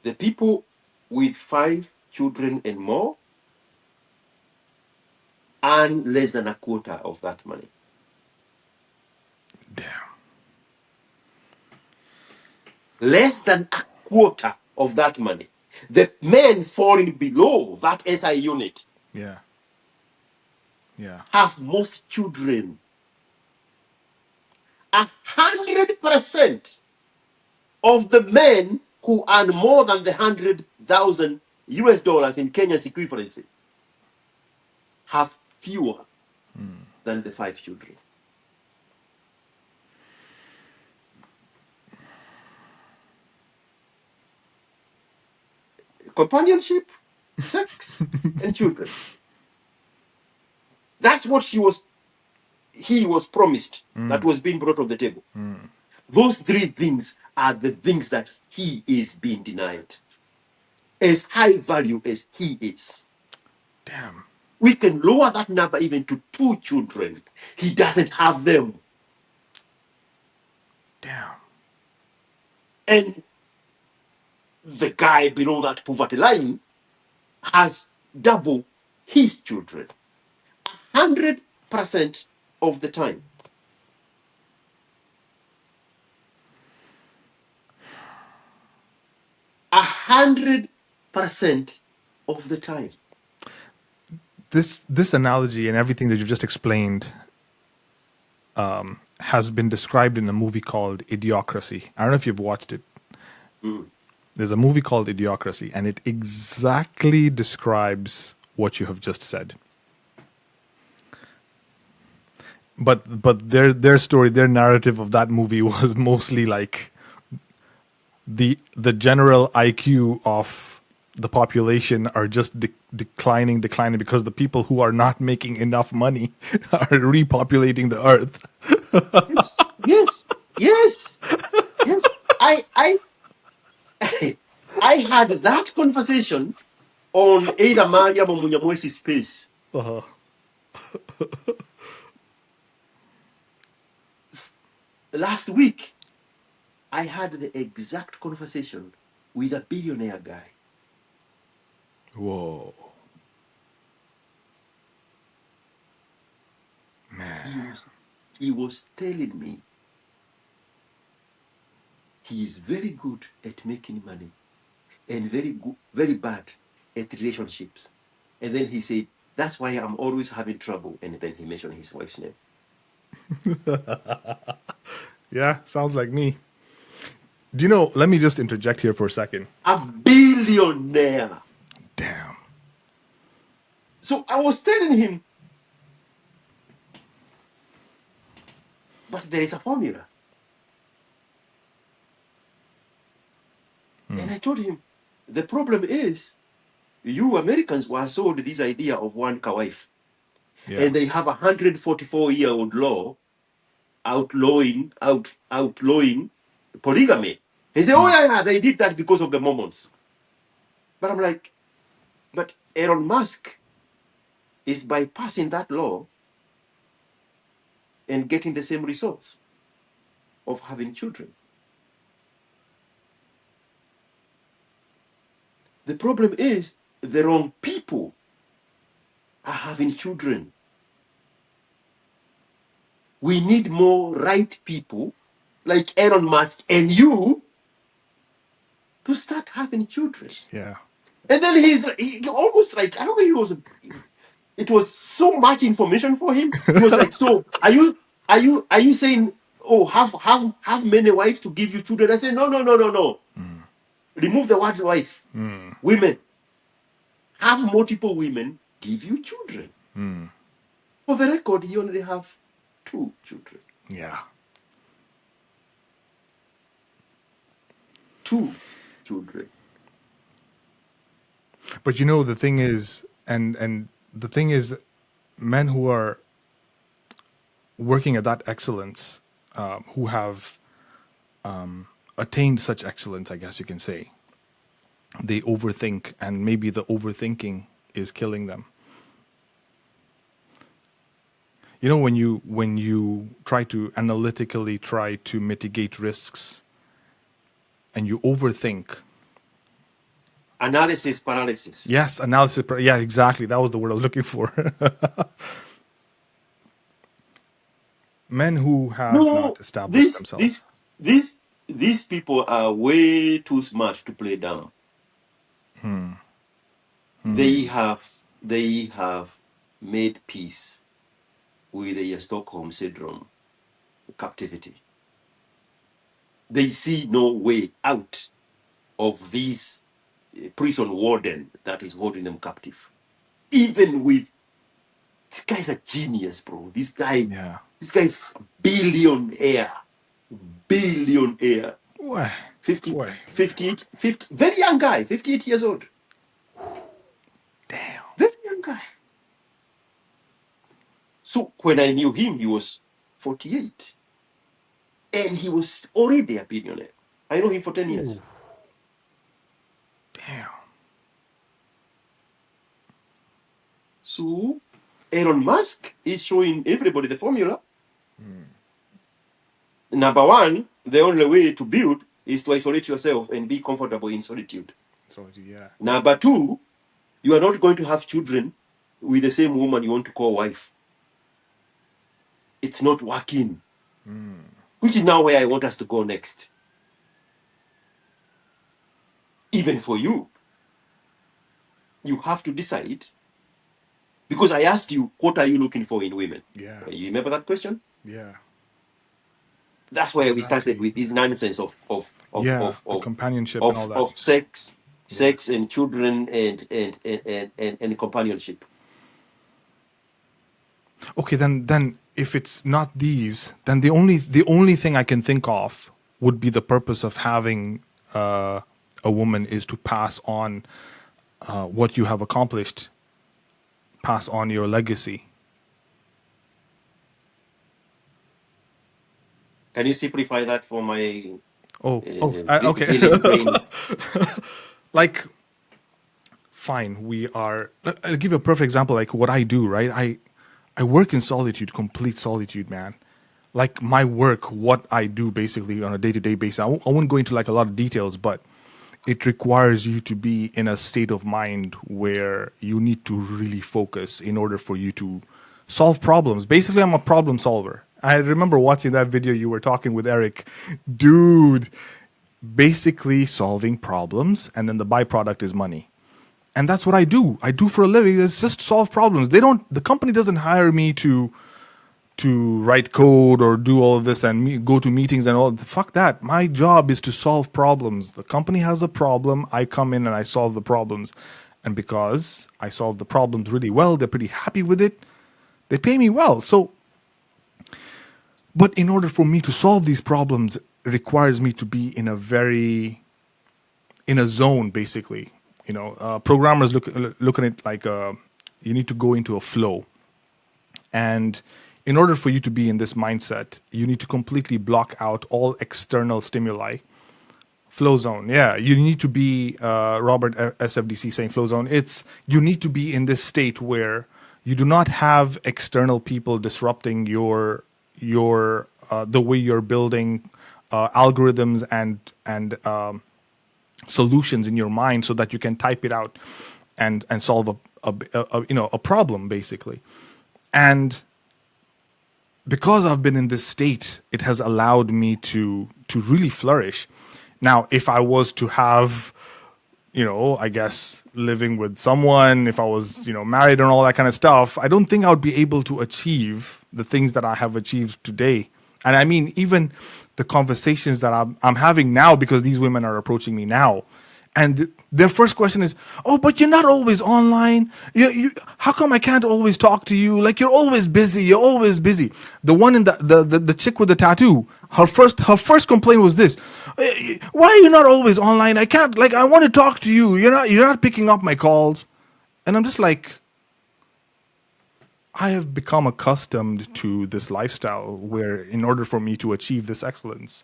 The people with 5 children and more earn less than a quarter of that money. Damn. Less than a quarter of that money. The men falling below that SI unit Yeah. Yeah. have most children. 100% of the men who earn more than the 100,000 US dollars in Kenya's equivalency have fewer than the 5 children. Companionship, sex, and children. That's what he was promised, that was being brought on the table. Those 3 things are the things that he is being denied. As high value as he is, Damn. we can lower that number even to 2 children. He doesn't have them. Damn. And the guy below that poverty line has double his children 100% of the time. A 100% of the time. This analogy and everything that you just explained has been described in a movie called Idiocracy. I don't know if you've watched it. There's a movie called Idiocracy, and it exactly describes what you have just said. But their story, their narrative of that movie was mostly like the general IQ of the population are just declining because the people who are not making enough money are repopulating the earth. Yes. I I had that conversation on either Mariam or Munyamwesi's space. Last week, I had the exact conversation with a billionaire guy. Whoa. Man. He was telling me he is very good at making money and very bad at relationships. And then he said, that's why I'm always having trouble. And then he mentioned his wife's name. Yeah, sounds like me. Do you know, let me just interject here for a second. A billionaire. Damn. So I was telling him, but there is a formula. And I told him, the problem is, you Americans were sold this idea of one wife. Yeah. And they have a 144-year-old law outlawing polygamy. He said, oh yeah, they did that because of the Mormons. But I'm like, But Elon Musk is bypassing that law and getting the same results of having children. The problem is the wrong people are having children. We need more right people like Elon Musk and you to start having children. Yeah. And then he almost like, I don't know, it was so much information for him. He was like, so are you saying, oh, have many wives to give you children? I said, no. Remove the word wife. Women. Have multiple women give you children. For the record, he only have 2 children. Yeah. 2 children. But you know, the thing is, and the thing is, men who are working at that excellence, who have attained such excellence, I guess you can say, they overthink, and maybe the overthinking is killing them. You know, when you try to analytically try to mitigate risks, and you overthink. Analysis paralysis. Yes, analysis. Yeah, exactly. That was the word I was looking for. Men who have No, not established themselves. these people are way too smart to play dumb. They have made peace with the Stockholm syndrome captivity. They see no way out of this prison warden that is holding them captive. Even with this guy's a genius, bro. This guy's billionaire. Why? 58, very young guy, 58 years old. Damn. Very young guy. So when I knew him, he was 48. And he was already a billionaire. I know him for 10 years. Damn. So Elon Musk is showing everybody the formula. Number one, the only way to build is to isolate yourself and be comfortable in solitude. Yeah. Number two, you are not going to have children with the same woman you want to call wife. It's not working. Which is now where I want us to go next. Even for you, you have to decide. Because I asked you, what are you looking for in women? Yeah. You remember that question? Yeah. That's why we started Exactly. with this nonsense of The companionship and all that. of sex and children and companionship. Okay, then if it's not these, then the only thing I can think of would be the purpose of having a woman is to pass on what you have accomplished, pass on your legacy. Can you simplify that for my Okay. village brain? Like, fine, I'll give you a perfect example, like what I do, right? I work in solitude, complete solitude, man. Like my work, what I do basically on a day-to-day basis, I won't go into like a lot of details, but it requires you to be in a state of mind where you need to really focus in order for you to solve problems. Basically, I'm a problem solver. I remember watching that video you were talking with Eric. Dude, basically solving problems, and then the byproduct is money. And that's what I do. I do for a living. It's just solve problems. The company doesn't hire me to write code or do all of this and go to meetings and all. Fuck that. My job is to solve problems. The company has a problem. I come in and I solve the problems. And because I solve the problems really well, they're pretty happy with it. They pay me well. So, but in order for me to solve these problems, it requires me to be in a zone, basically. You know, programmers look at it like you need to go into a flow. And in order for you to be in this mindset, you need to completely block out all external stimuli Flow zone, yeah. You need to be Robert SFDC saying flow zone. It's you need to be in this state where you do not have external people disrupting your the way you're building algorithms and solutions in your mind, so that you can type it out and solve a problem basically. And because I've been in this state, it has allowed me to really flourish. Now, if I was to have, I guess living with someone, if I was, married and all that kind of stuff, I don't think I would be able to achieve the things that I have achieved today. And I mean, even the conversations that I'm having now, because these women are approaching me now, and their first question is, "Oh, but you're not always online. How come I can't always talk to you? Like you're always busy. You're always busy." The one in the chick with the tattoo, her first complaint was this: "Why are you not always online? I can't. Like I want to talk to you. You're not picking up my calls." And I'm just like, I have become accustomed to this lifestyle where, in order for me to achieve this excellence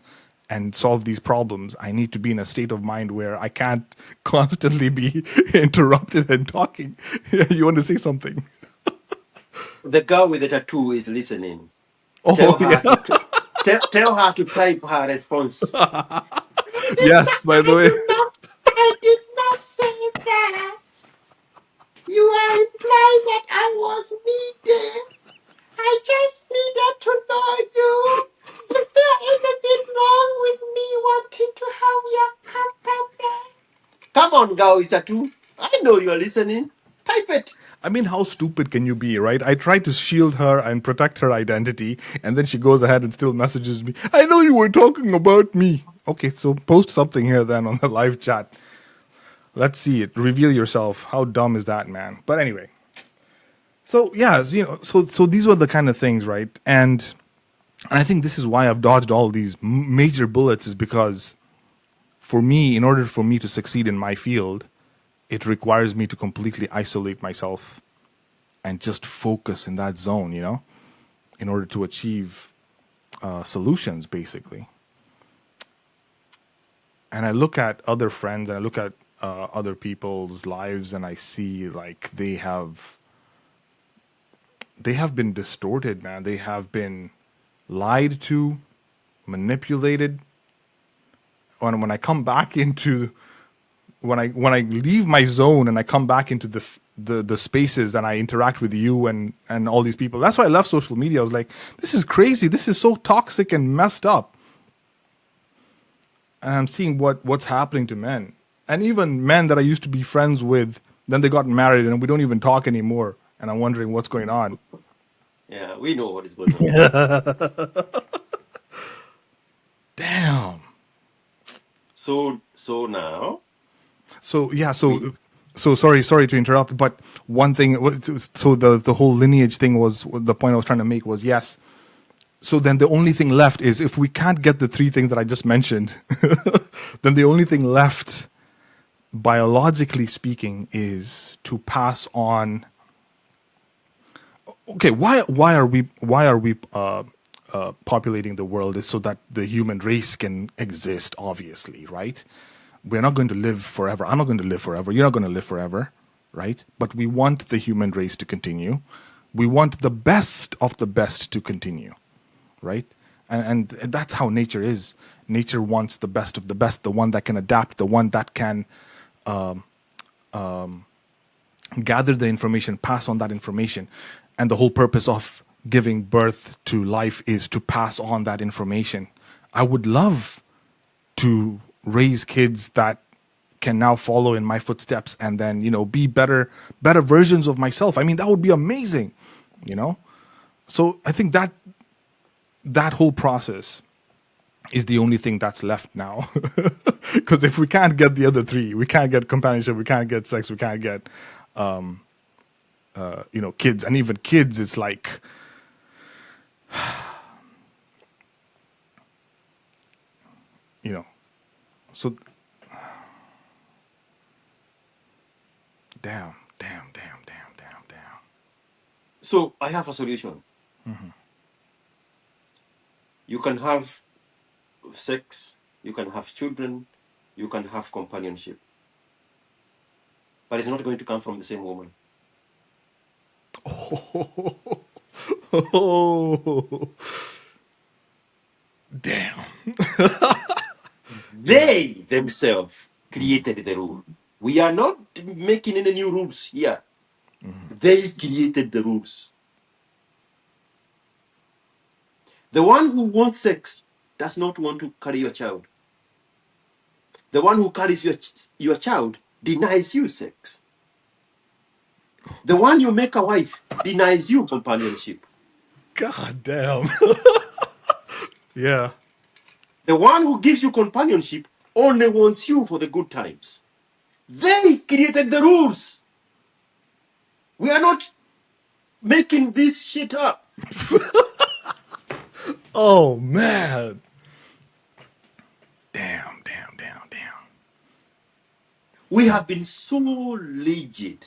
and solve these problems, I need to be in a state of mind where I can't constantly be interrupted and talking. You want to say something? The girl with the tattoo is listening. Oh, Tell yeah. her to tell her to type her response. Yes, by the way. I did not say that. You are implying that I was needed. I just needed to know you. Is there anything wrong with me wanting to have your company? Come on, girl with tattoo. I know you're listening. Type it. I mean, how stupid can you be, right? I try to shield her and protect her identity, and then she goes ahead and still messages me. I know you were talking about me. Okay, so post something here then on the live chat. Let's see it. Reveal yourself. How dumb is that, man? But anyway. So yeah, so these were the kind of things, right? And I think this is why I've dodged all these major bullets, is because for me, in order for me to succeed in my field, it requires me to completely isolate myself and just focus in that zone, in order to achieve solutions, basically. And I look at other friends and I look at other people's lives, and I see like they have been distorted, man. They have been lied to, manipulated. When I come back into when I leave my zone and I come back into the spaces and I interact with you and all these people. That's why I left social media. I was like, this is crazy. This is so toxic and messed up. And I'm seeing what's happening to men, and even men that I used to be friends with. Then they got married and we don't even talk anymore. And I'm wondering what's going on. Yeah, we know what is going on. Damn. So now So yeah, so sorry to interrupt, but one thing. So the whole lineage thing was the point I was trying to make was, yes. So then the only thing left is, if we can't get the three things that I just mentioned, then the only thing left, biologically speaking, is to pass on. Okay, why are we populating the world? Is so that the human race can exist. Obviously, right? We're not going to live forever. I'm not going to live forever. You're not going to live forever, right? But we want the human race to continue. We want the best of the best to continue, right? And that's how nature is. Nature wants the best of the best, the one that can adapt, the one that can gather the information, pass on that information. And the whole purpose of giving birth to life is to pass on that information. I would love to raise kids that can now follow in my footsteps, and then be better versions of myself. I mean, that would be amazing, so I think that whole process is the only thing that's left now. Because if we can't get the other three, we can't get companionship, we can't get sex, we can't get kids. And even kids, it's like so damn. So I have a solution. You can have sex, you can have children, you can have companionship. But it's not going to come from the same woman. Oh, damn. They themselves created the rule. We are not making any new rules here. They created the rules. The one who wants sex does not want to carry your child. The one who carries your child denies you sex. The one you make a wife denies you companionship. God damn. Yeah. The one who gives you companionship only wants you for the good times. They created the rules. We are not making this shit up. Oh, man. Damn, damn, damn, damn. We have been so rigid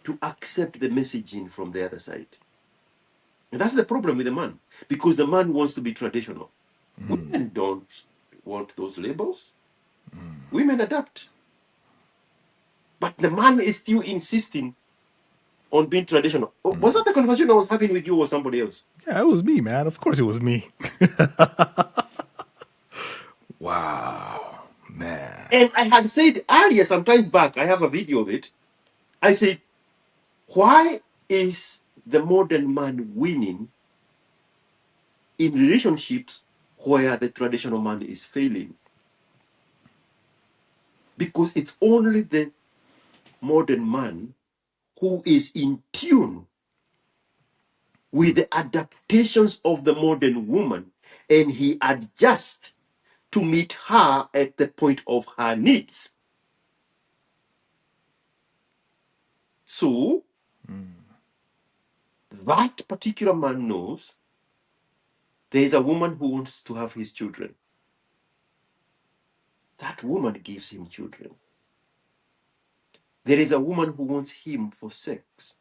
to accept the messaging from the other side. And that's the problem with the man, because the man wants to be traditional. Women don't want those labels. Women adapt. But the man is still insisting on being traditional. Was that the conversation I was having with you or somebody else? Yeah, it was me, man. Of course it was me. Wow, man. And I had said earlier, sometimes back, I have a video of it. I said, why is the modern man winning in relationships where the traditional man is failing? Because it's only the modern man who is in tune with the adaptations of the modern woman, and he adjusts to meet her at the point of her needs. So that particular man knows there is a woman who wants to have his children. That woman gives him children. There is a woman who wants him for sex.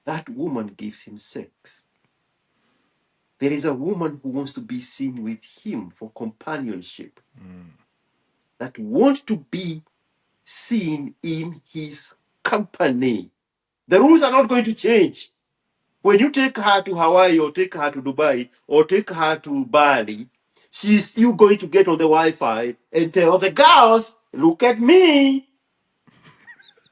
That woman gives him sex. There is a woman who wants to be seen with him for companionship. That want to be seen in his company. The rules are not going to change. When you take her to Hawaii or take her to Dubai or take her to Bali, she's still going to get on the Wi-Fi and tell the girls, look at me.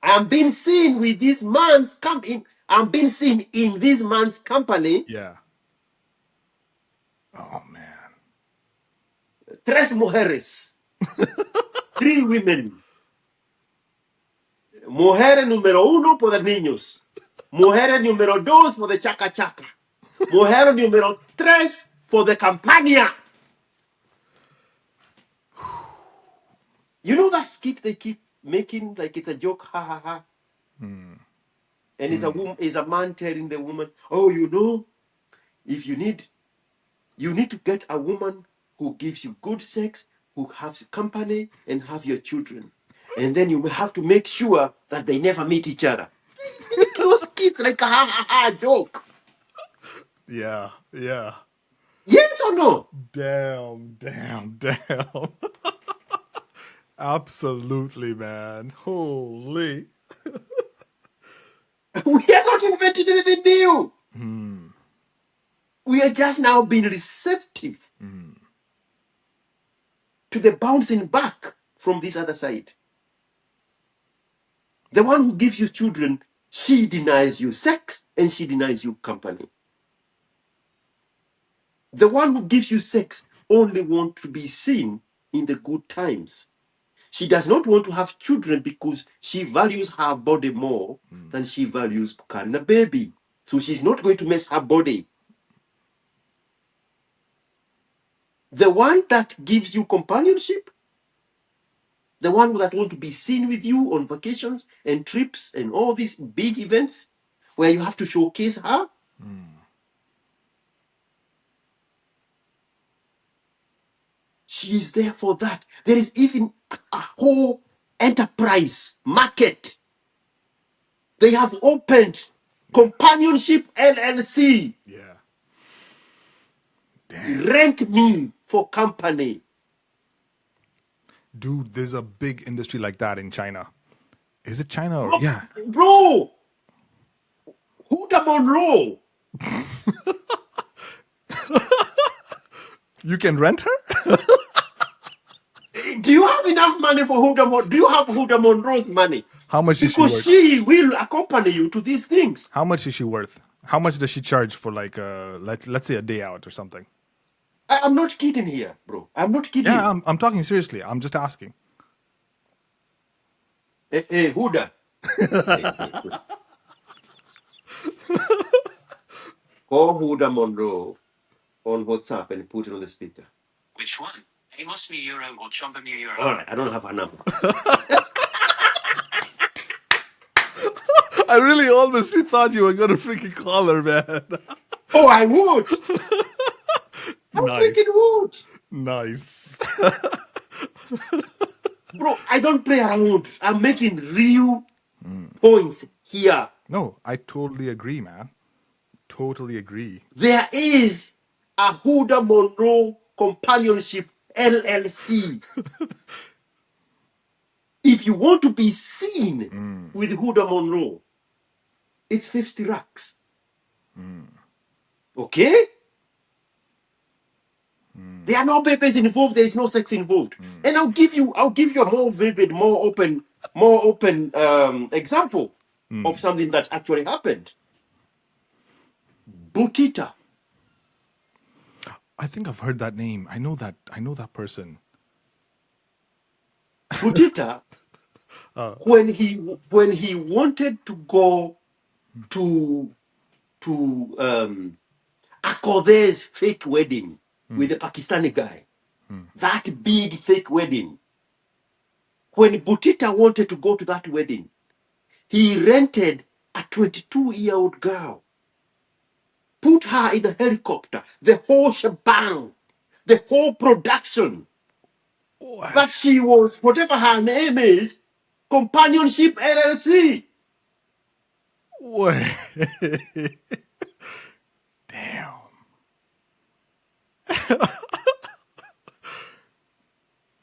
I'm being seen with this man's company. I'm being seen in this man's company. Yeah. Oh, man. Tres mujeres. 3 women. Mujer número 1 por the niños. Mujer número 2 for the chaca chaca. Mujer número 3 for the campania. You know that skit they keep making like it's a joke, ha ha ha. And it's a woman, is a man telling the woman, oh, you know, if you need to get a woman who gives you good sex, who has company and have your children. And then you have to make sure that they never meet each other. They make those skits like a ha ha ha joke. Yeah. Yeah. Yes or no? Damn, damn, damn. Absolutely, man. Holy. We are not inventing anything new. We are just now being receptive to the bouncing back from this other side. The one who gives you children, she denies you sex and she denies you company. The one who gives you sex only wants to be seen in the good times. She does not want to have children because she values her body more than she values carrying a baby. So she's not going to mess her body. The one that gives you companionship, the one that wants to be seen with you on vacations and trips and all these big events where you have to showcase her, she is there for that. There is even a whole enterprise market. They have opened Companionship LLC. Yeah. Damn. Rent me for company. Dude, there's a big industry like that in China. Is it China or Bro, yeah? bro, Huda Monroe. You can rent her? Do you have enough money for Huda Monroe? Do you have Huda Monroe's money? How much is she Because worth? she will accompany you to these things. How much is she worth? How much does she charge for like let's say a day out or something? I'm not kidding here, bro. I'm not kidding. Yeah, I'm talking seriously. I'm just asking. Hey, Huda. Hey, Huda. Call Huda Monroe on WhatsApp and put it on the speaker. Which one? Amos mi euro or Chomba mi euro? All right, I don't have her number. I really honestly thought you were gonna freaking call her, man. Oh, I would. I Nice. freaking would. Nice. Bro, I don't play around. I'm making real points here. No, I totally agree, man. Totally agree. There is a Huda Monroe Companionship LLC. If you want to be seen with Huda Monroe, it's 50 racks. Okay? There are no papers involved, there is no sex involved. And I'll give you a more vivid, more open example of something that actually happened. Butita. I think I've heard that name. I know that. I know that person. Butita, when he wanted to go to Akode's fake wedding with the Pakistani guy, that big fake wedding. When Butita wanted to go to that wedding, he rented a 22-year-old girl, put her in a helicopter, the whole shebang, the whole production. What? That she was, whatever her name is, Companionship LLC. What? Damn.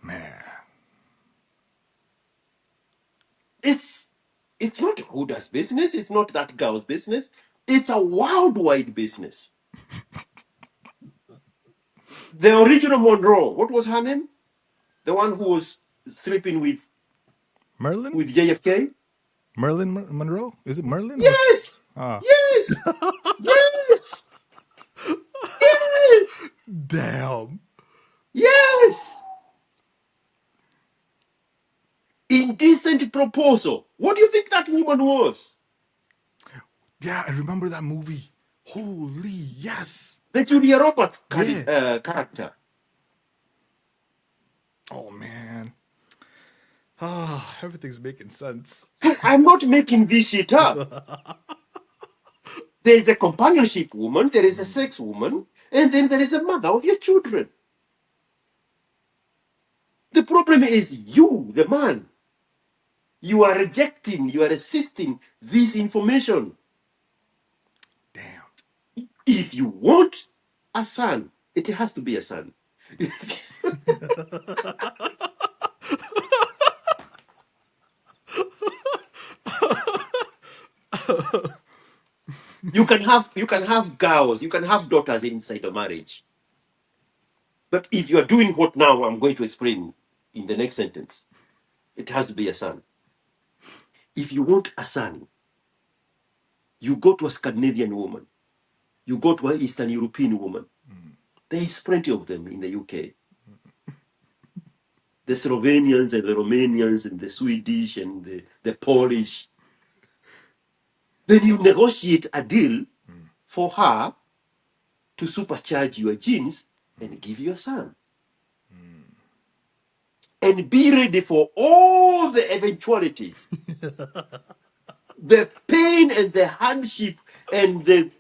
Man. It's not Huda's business, it's not that girl's business, it's a worldwide business. The original Monroe, what was her name? The one who was sleeping with Merlin? JFK? Monroe? Is it Merlin? Yes! Ah. Yes! Yes! Yes! Damn. Yes! Indecent Proposal. What do you think that woman was? Yeah, I remember that movie. Holy yes. The Julia Roberts Yeah. character. Oh man. Ah, everything's making sense. So I'm not making this shit up. There's the companionship woman, there is a sex woman, and then there is a mother of your children. The problem is you, the man. You are rejecting, you are resisting this information. Damn. If you want a son, it has to be a son. You can have girls, you can have daughters inside a marriage. But if you are doing what now I'm going to explain in the next sentence, it has to be a son. If you want a son, you go to a Scandinavian woman, you go to an Eastern European woman. There is plenty of them in the UK. The Slovenians and the Romanians and the Swedish and the Polish. Then you negotiate a deal for her to supercharge your genes and give you a son. And be ready for all the eventualities, the pain and the hardship and the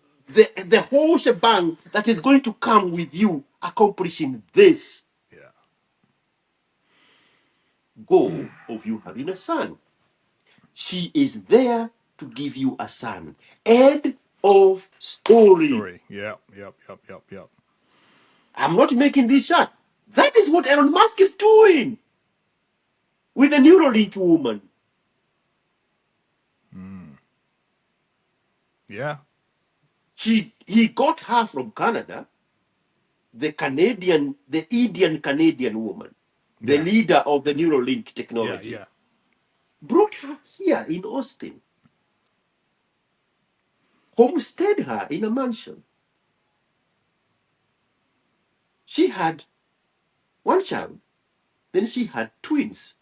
whole shebang that is going to come with you accomplishing this Yeah. goal of you having a son. She is there to give you a son. End of story. Story. Yep. I'm not making this shot. That is what Elon Musk is doing. with a Neuralink woman. Yeah. He got her from Canada, the Indian Canadian woman, the Yeah. leader of the Neuralink Yeah. technology, Yeah. brought her here in Austin, homestead her in a mansion. She had one child, then she had twins.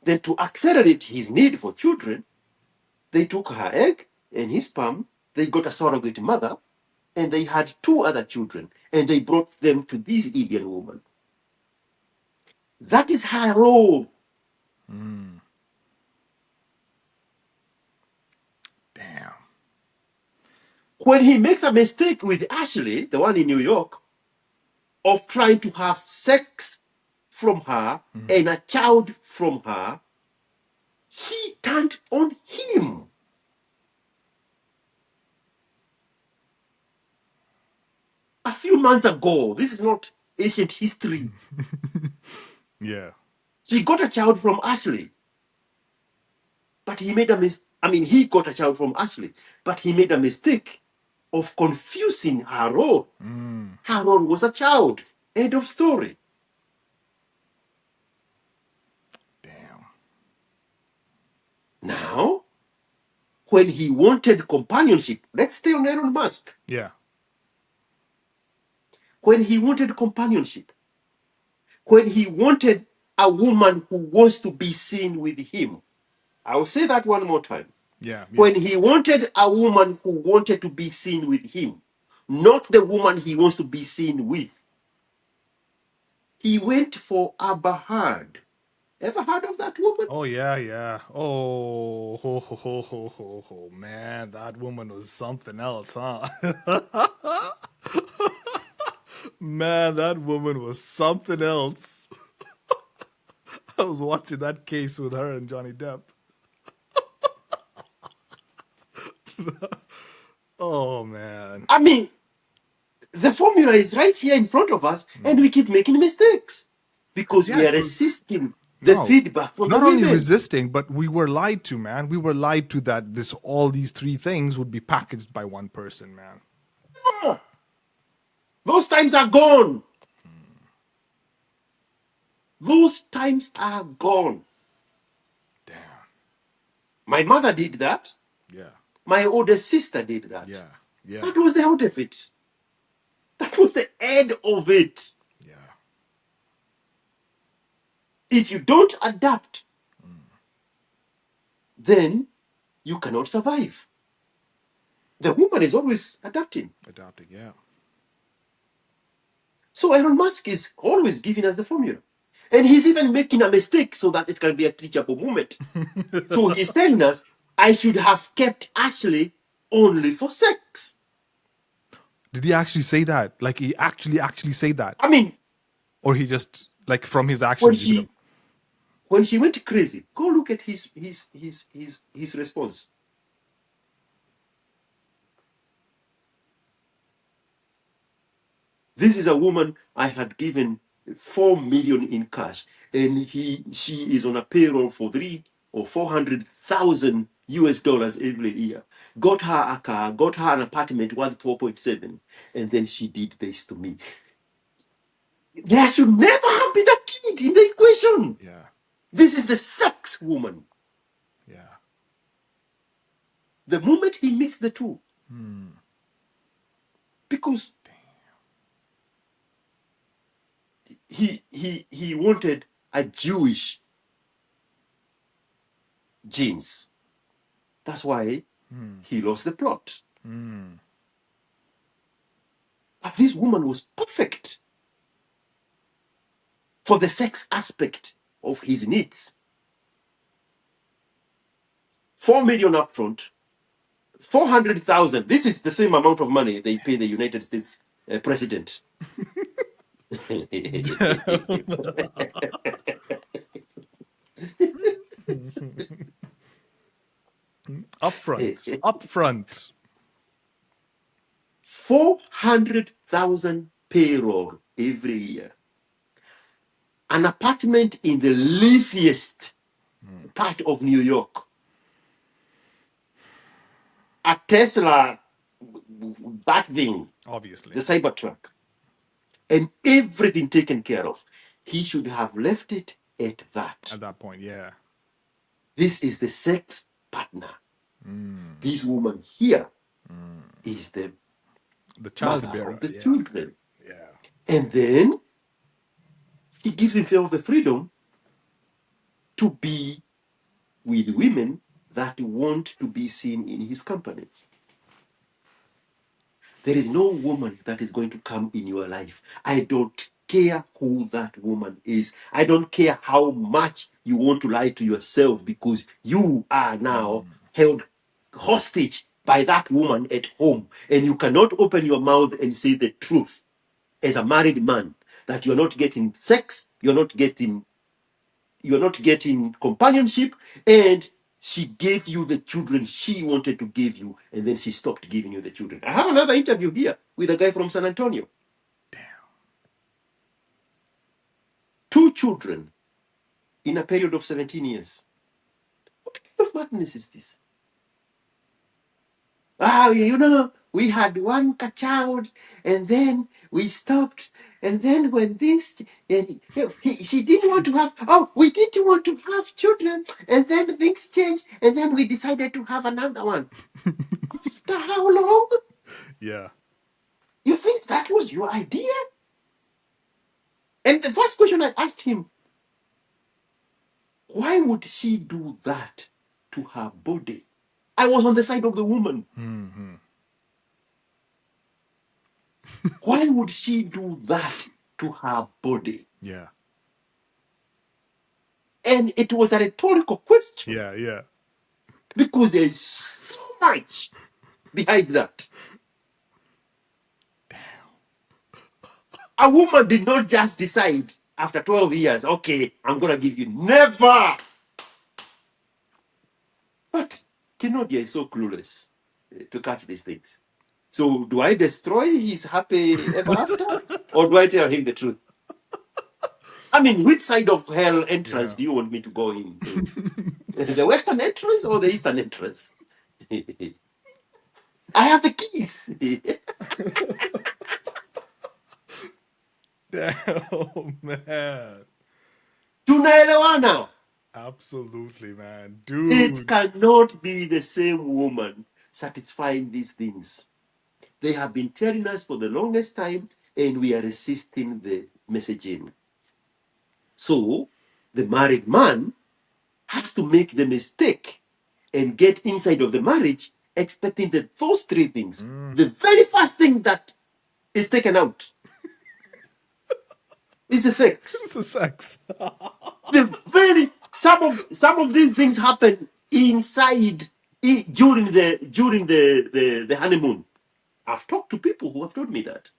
Then to accelerate his need for children, they took her egg and his sperm, they got a surrogate mother, and they had two other children, and they brought them to this Indian woman. That is her role. Damn. When he makes a mistake with Ashley, the one in New York, of trying to have sex from her and a child from her, she turned on him. A few months ago, this is not ancient history. Yeah. She got a child from Ashley, but he made a mistake. I mean, he got a child from Ashley, but he made a mistake of confusing her role. Her role was a child. End of story. Damn. Now, when he wanted companionship, let's stay on Elon Musk. Yeah. When he wanted companionship, when he wanted a woman who wants to be seen with him, I'll say that one more time. Yeah. Yeah. When he wanted a woman who wanted to be seen with him, not the woman he wants to be seen with, he went for a Bahad. Ever heard of that woman? Oh yeah, yeah. Oh, ho, man, that woman was something else, huh? Man, that woman was something else. I was watching that case with her and Johnny Depp. Oh man. I mean, the formula is right here in front of us, and we keep making mistakes because we Yeah, are 'cause- resisting the no. feedback from the Not only women. resisting, but we were lied to, man. We were lied to that all these three things would be packaged by one person, man. Ah, those times are gone. Those times are gone. Damn. My mother did that. Yeah. My older sister did that. Yeah. Yeah. That was the end of it. That was the end of it. Yeah. If you don't adapt, then you cannot survive. The woman is always adapting. Adopting, yeah. So Elon Musk is always giving us the formula. And he's even making a mistake so that it can be a teachable moment. So he's telling us, I should have kept Ashley only for sex. Did he actually say that? Like he actually say that? I mean, Or he just like from his when actions he would have she went crazy, go look at his response. This is a woman I had given 4 million in cash, and she is on a payroll for 3 or 400,000 US dollars every year. Got her a car, got her an apartment worth 4.7, and then she did this to me. There should never have been a kid in the equation. Yeah. This is the sex woman. Yeah. The moment he mixed the two, because he wanted a Jewish genes. That's why he lost the plot. But this woman was perfect for the sex aspect of his needs. 4 million upfront, 400,000. This is the same amount of money they pay the United States president. Upfront. 400,000 payroll every year. an apartment in the leafiest part of New York, a Tesla, that thing, Obviously. the Cybertruck, and everything taken care of. He should have left it at that. At that point, yeah. This is the sex partner. This woman here is the child mother bearer. of the Yeah. children. Yeah. And then he gives himself the freedom to be with women that want to be seen in his company. There is no woman that is going to come in your life. I don't care who that woman is. I don't care how much you want to lie to yourself, because you are now held hostage by that woman at home, and you cannot open your mouth and say the truth as a married man that you're not getting sex, you're not getting companionship, and she gave you the children she wanted to give you, and then she stopped giving you the children. I have another interview here with a guy from San Antonio. Damn. 2 children in a period of 17 years. What kind of madness is this? We had one child, and then we stopped, and then when this, and she didn't want to have. Oh, we didn't want to have children, and then things changed, and then we decided to have another one. After how long? Yeah. You think that was your idea? And the first question I asked him, why would she do that to her body? I was on the side of the woman. Mm-hmm. Why would she do that to her body? Yeah. And it was a rhetorical question, Yeah. Yeah. because there is so much behind that. A woman did not just decide after 12 years, okay, I'm going to give you. Never. But Kenodia is so clueless to catch these things. So do I destroy his happy ever after? Or do I tell him the truth? I mean, which side of hell entrance Yeah. do you want me to go into? The western entrance or the eastern entrance? I have the keys. Damn, man. Tunaelewana. Absolutely, man. It Dude. cannot be the same woman satisfying these things. They have been telling us for the longest time, and we are resisting the messaging. So the married man has to make the mistake and get inside of the marriage expecting that those 3 things, the very first thing that is taken out is the sex. It's the sex. Some of these things happen inside during the honeymoon. I've talked to people who have told me that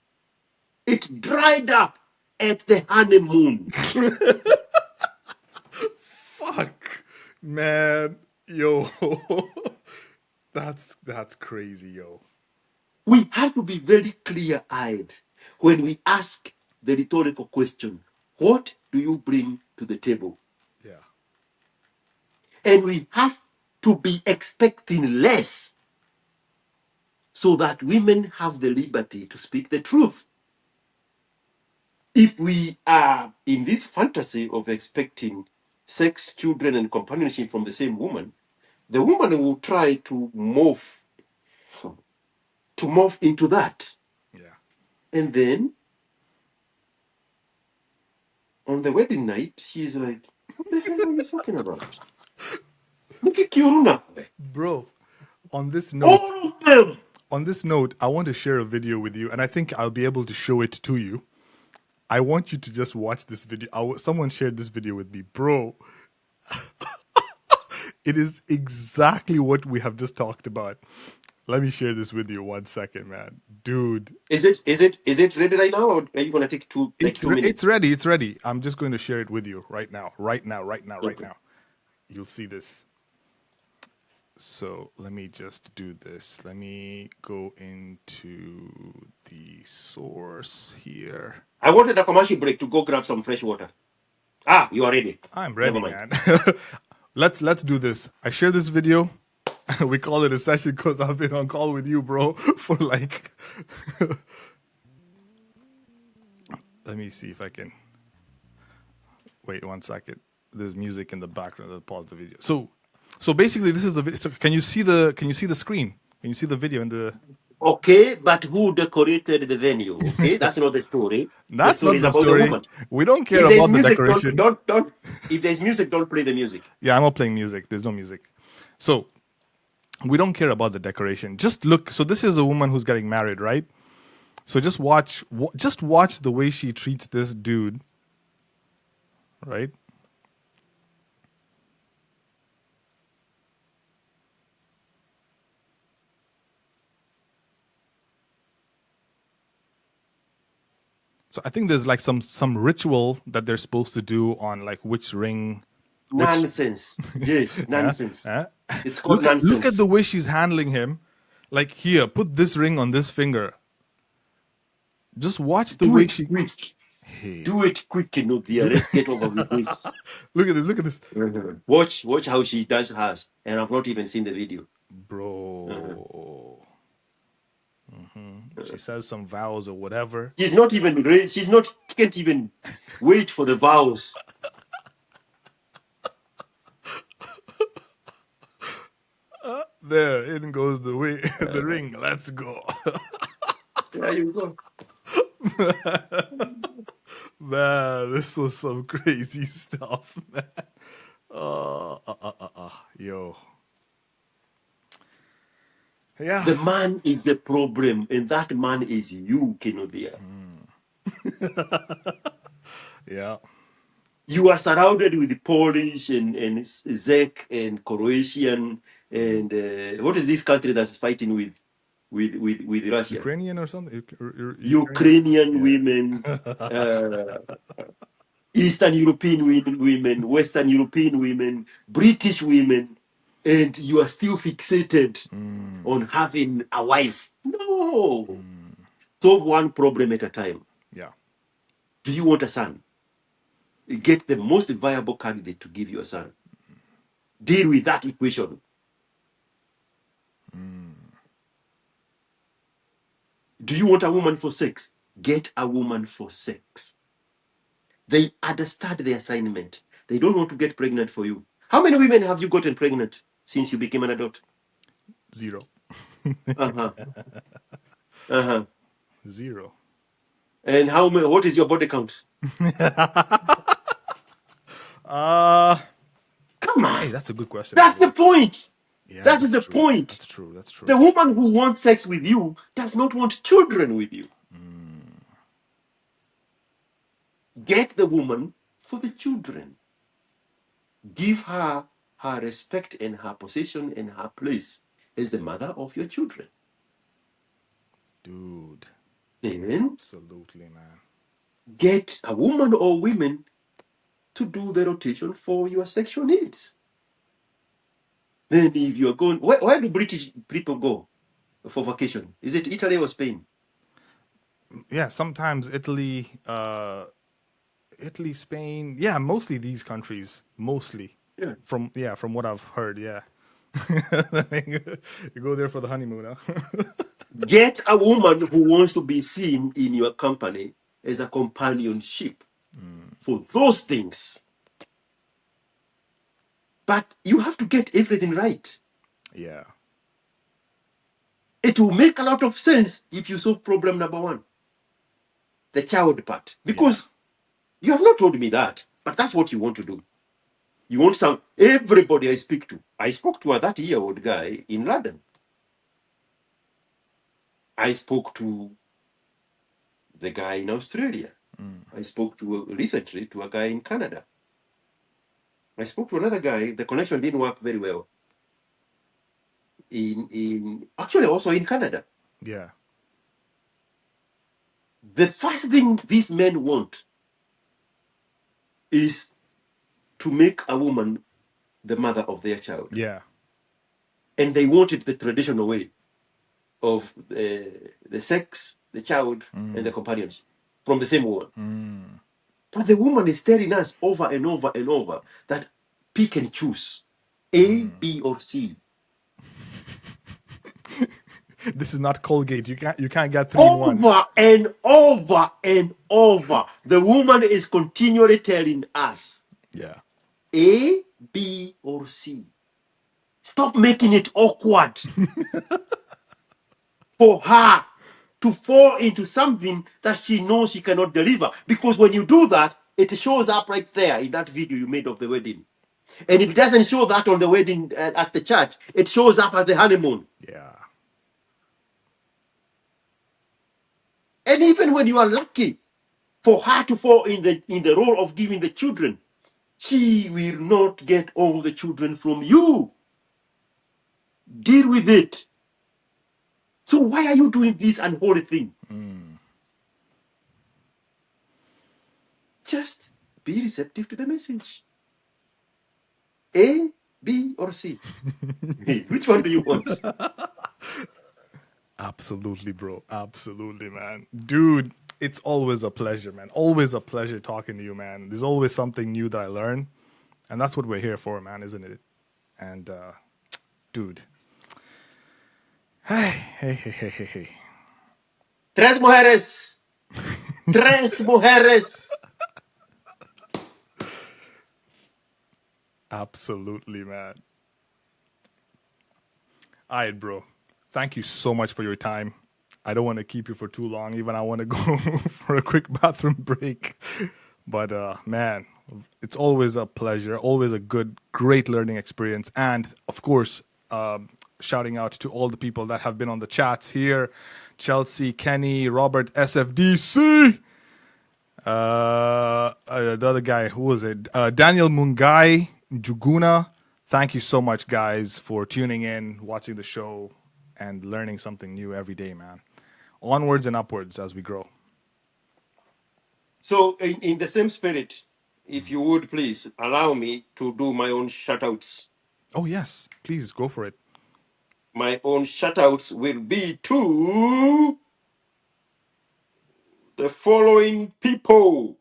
it dried up at the honeymoon. Fuck. Man. Yo. That's crazy, yo. We have to be very clear-eyed when we ask the rhetorical question, what do you bring to the table? Yeah. And we have to be expecting less, so that women have the liberty to speak the truth. If we are in this fantasy of expecting sex, children, and companionship from the same woman, the woman will try to morph into that. Yeah. And then on the wedding night, she's like, what the hell are you talking about? Bro, on this note, All of them. I want to share a video with you, and I think I'll be able to show it to you. I want you to just watch this video. Someone shared this video with me, bro. It is exactly what we have just talked about. Let me share this with you 1 second, man. Dude. Is it ready right now, or are you gonna take 2 It's minutes? ready. It's ready. I'm just going to share it with you right now. Right now. Okay. You'll see this. So let me just do this. Let me go into the source here. I wanted a commercial break to go grab some fresh water. Ah, you are ready. I'm Never ready, mind. man. Let's do this. I share this video. We call it a session because I've been on call with you, bro, for like. Let me see if I can. Wait 1 second. There's music in the background. I'll pause the video. So basically, this is the. So can you see the? Can you see the screen? Can you see the video in the? Okay, but who decorated the venue? Okay, that's not the story. The That's story not is the about the story. woman. We don't care If there's about the music, decoration. don't. If there's music, don't play the music. Yeah, I'm not playing music. There's no music. So we don't care about the decoration. Just look. So this is a woman who's getting married, right? So just watch the way she treats this dude, right? So I think there's like some ritual that they're supposed to do on like which ring, which Nonsense. Yes, nonsense. huh? It's called Look at the nonsense. way she's handling him. Like here, put this ring on this finger. Just watch the Do way it she. quick. Hey, Do it quick, Nubia. look, Let's get over with this. look at this. Look at this, Watch how she does hers. And I've not even seen the video. Uh-huh. bro. She says some vows or whatever. She's not even ready. Can't even wait for the vows. There, in goes the way, the ring. Let's go. There you go. Man, this was some crazy stuff, man. Yo. Yeah. The man is the problem, and that man is you, Kenodia. Yeah. You are surrounded with Polish and Czech and Croatian and what is this country that's fighting with Russia? Ukrainian or something? Ukrainian? Ukrainian Yeah. women, uh, Eastern European women, Western European women, British women, and you are still fixated on having a wife. No. Solve one problem at a time. Yeah. Do you want a son? Get the most viable candidate to give you a son. Deal with that equation. Do you want a woman for sex? Get a woman for sex. They understand the assignment. They don't want to get pregnant for you. How many women have you gotten pregnant since you became an adult? 0. Uh-huh. Uh-huh. 0. And how many, what is your body count? Come Hey, on. that's a good question. That's the point. Yeah, That is that's the true. point. That's true. That's true. The woman who wants sex with you does not want children with you. Get the woman for the children. Give her her respect and her position and her place as the mother of your children. Dude. And Absolutely, man. get a woman or women to do the rotation for your sexual needs. Then if you're going, where do British people go for vacation? Is it Italy or Spain? Yeah, sometimes Italy, Spain. Yeah, mostly these countries. Mostly. Yeah. From what I've heard, yeah. You go there for the honeymoon, huh? Get a woman who wants to be seen in your company as a companionship for those things. But you have to get everything right. Yeah. It will make a lot of sense if you solve problem number one, the child part. Because you have not told me that, but that's what you want to do. You want everybody I speak to. I spoke to a 30-year-old guy in London. I spoke to the guy in Australia. I spoke recently to a guy in Canada. I spoke to another guy. The connection didn't work very well. Actually also in Canada. Yeah. The first thing these men want is to make a woman the mother of their child. Yeah. And they want it the traditional way of the sex, the child, and the companions from the same woman. But the woman is telling us over and over and over that pick and choose A, B, or C. This is not Colgate. You can't get 3 in 1. Over and over and over. The woman is continually telling us Yeah. A, B, or C. Stop making it awkward for her to fall into something that she knows she cannot deliver. Because when you do that, it shows up right there in that video you made of the wedding. And if it doesn't show that on the wedding at the church, it shows up at the honeymoon. Yeah. And even when you are lucky for her to fall in the role of giving the children, she will not get all the children from you. Deal with it. So why are you doing this unholy thing? Just be receptive to the message. A, B, or C? Which one do you want? Absolutely, bro. Absolutely, man. Dude, it's always a pleasure, man. Always a pleasure talking to you, man. There's always something new that I learn. And that's what we're here for, man, isn't it? And, dude. Hey. Tres mujeres. Tres mujeres. Absolutely, man. All right, bro. Thank you so much for your time. I don't want to keep you for too long. Even I want to go for a quick bathroom break. But man, it's always a pleasure. Always a great learning experience. And of course, shouting out to all the people that have been on the chats here: Chelsea, Kenny, Robert, SFDC. The other guy, who was it? Daniel Mungai, Juguna. Thank you so much, guys, for tuning in, watching the show, and learning something new every day, man. Onwards and upwards as we grow. So, in the same spirit, if you would please allow me to do my own shoutouts. Oh, yes. Please go for it. My own shoutouts will be to the following people.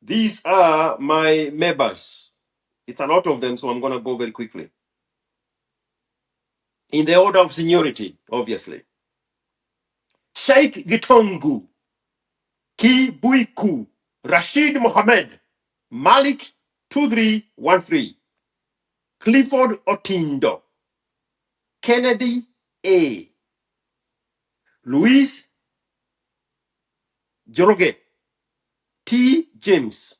These are my members. It's a lot of them, so I'm going to go very quickly. In the order of seniority, obviously. Sheikh Gitongu, Ki Buiku, Rashid Mohammed, Malik 2313, Clifford Otindo, Kennedy A, Luis Joroge, T. James,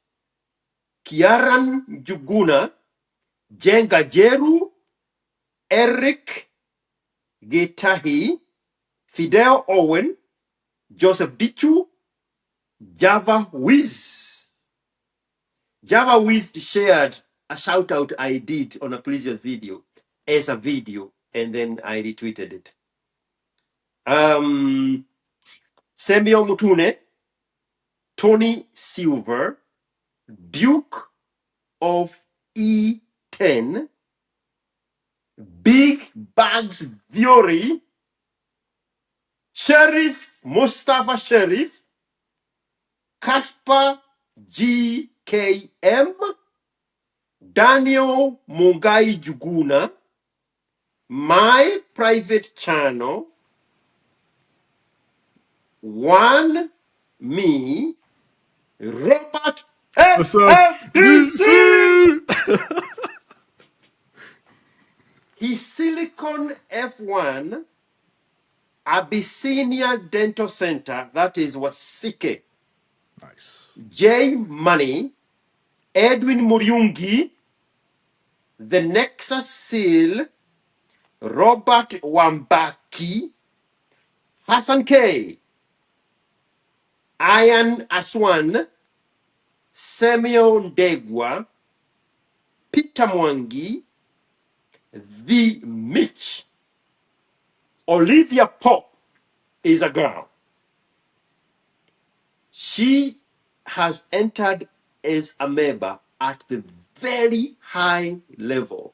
Kiaran Juguna, Jenga Jeru, Eric Getahi, Fidel Owen, Joseph Dichu, Java Wiz. Java Wiz shared a shout out I did on a previous video as a video, and then I retweeted it. Semio Mutune, Tony Silver, Duke of E10, Big Bags Theory, Sheriff Mustafa Sheriff, Casper GKM, Daniel Mungai Juguna, my private channel, One Me, Robert What's up? FFDC, his Silicon F1, Abyssinia Dental Center, that is Wasike, Nice. J Money, Edwin Muriungi, The Nexus Seal, Robert Wambaki, Hassan K, Ian Aswan, Samuel Ndegwa, Peter Mwangi, The Mitch, Olivia Pop is a girl. She has entered as a member at the very high level,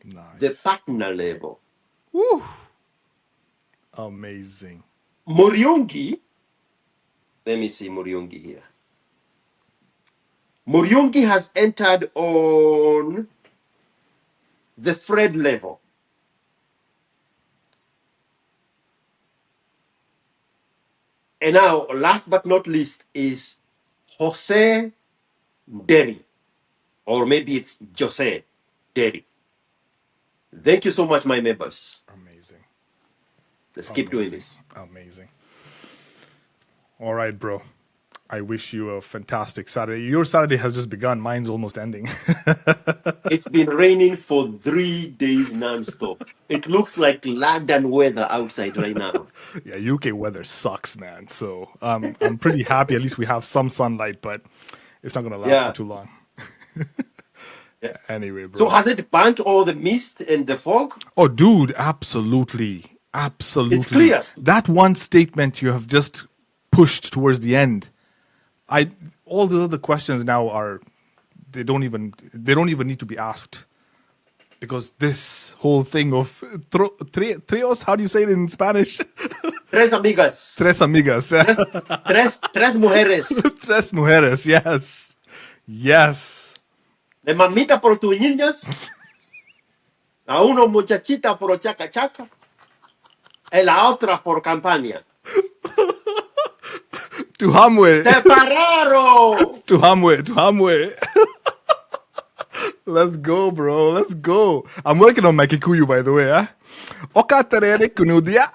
Nice. the partner level. Woo. Amazing. Muriungi, let me see Muriungi here. Muriungi has entered on the Fred level. And now, last but not least, is Jose Derry, or maybe it's Jose Derry. Thank you so much, my members. Amazing. Let's keep doing Amazing. this. Amazing. All right, bro. I wish you a fantastic Saturday. Your Saturday has just begun. Mine's almost ending. It's been raining for 3 days non-stop. It looks like London weather outside right now. Yeah, UK weather sucks, man. So I'm pretty happy. At least we have some sunlight, but it's not gonna last for Yeah. too long. Yeah. Anyway, So bro. has it burnt all the mist and the fog? Oh, dude, absolutely, absolutely. It's clear. That one statement you have just pushed towards the end. All the other questions now are they don't even need to be asked because this whole thing of trios, how do you say it in Spanish? Tres amigas. Tres amigas. Tres mujeres. Tres mujeres. Yes. Yes. De mamita por tus niñas. A uno muchachita por chaca chaca. Y la otra por campaña. Tu hamwe. ¡Separaron! Tu hamwe. Let's go, bro. Let's go. I'm working on my Kikuyu, by the way. Huh? Oka terere kunudia.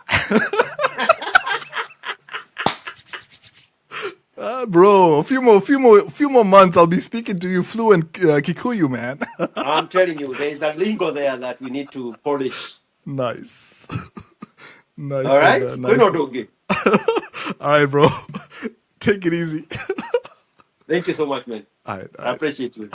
Bro, a few more months, I'll be speaking to you fluent Kikuyu, man. I'm telling you, there's a lingo there that we need to polish. Nice. Nice. All right? Nice. Kunodogi. All right, bro. Take it easy. Thank you so much, man. All right. I appreciate you.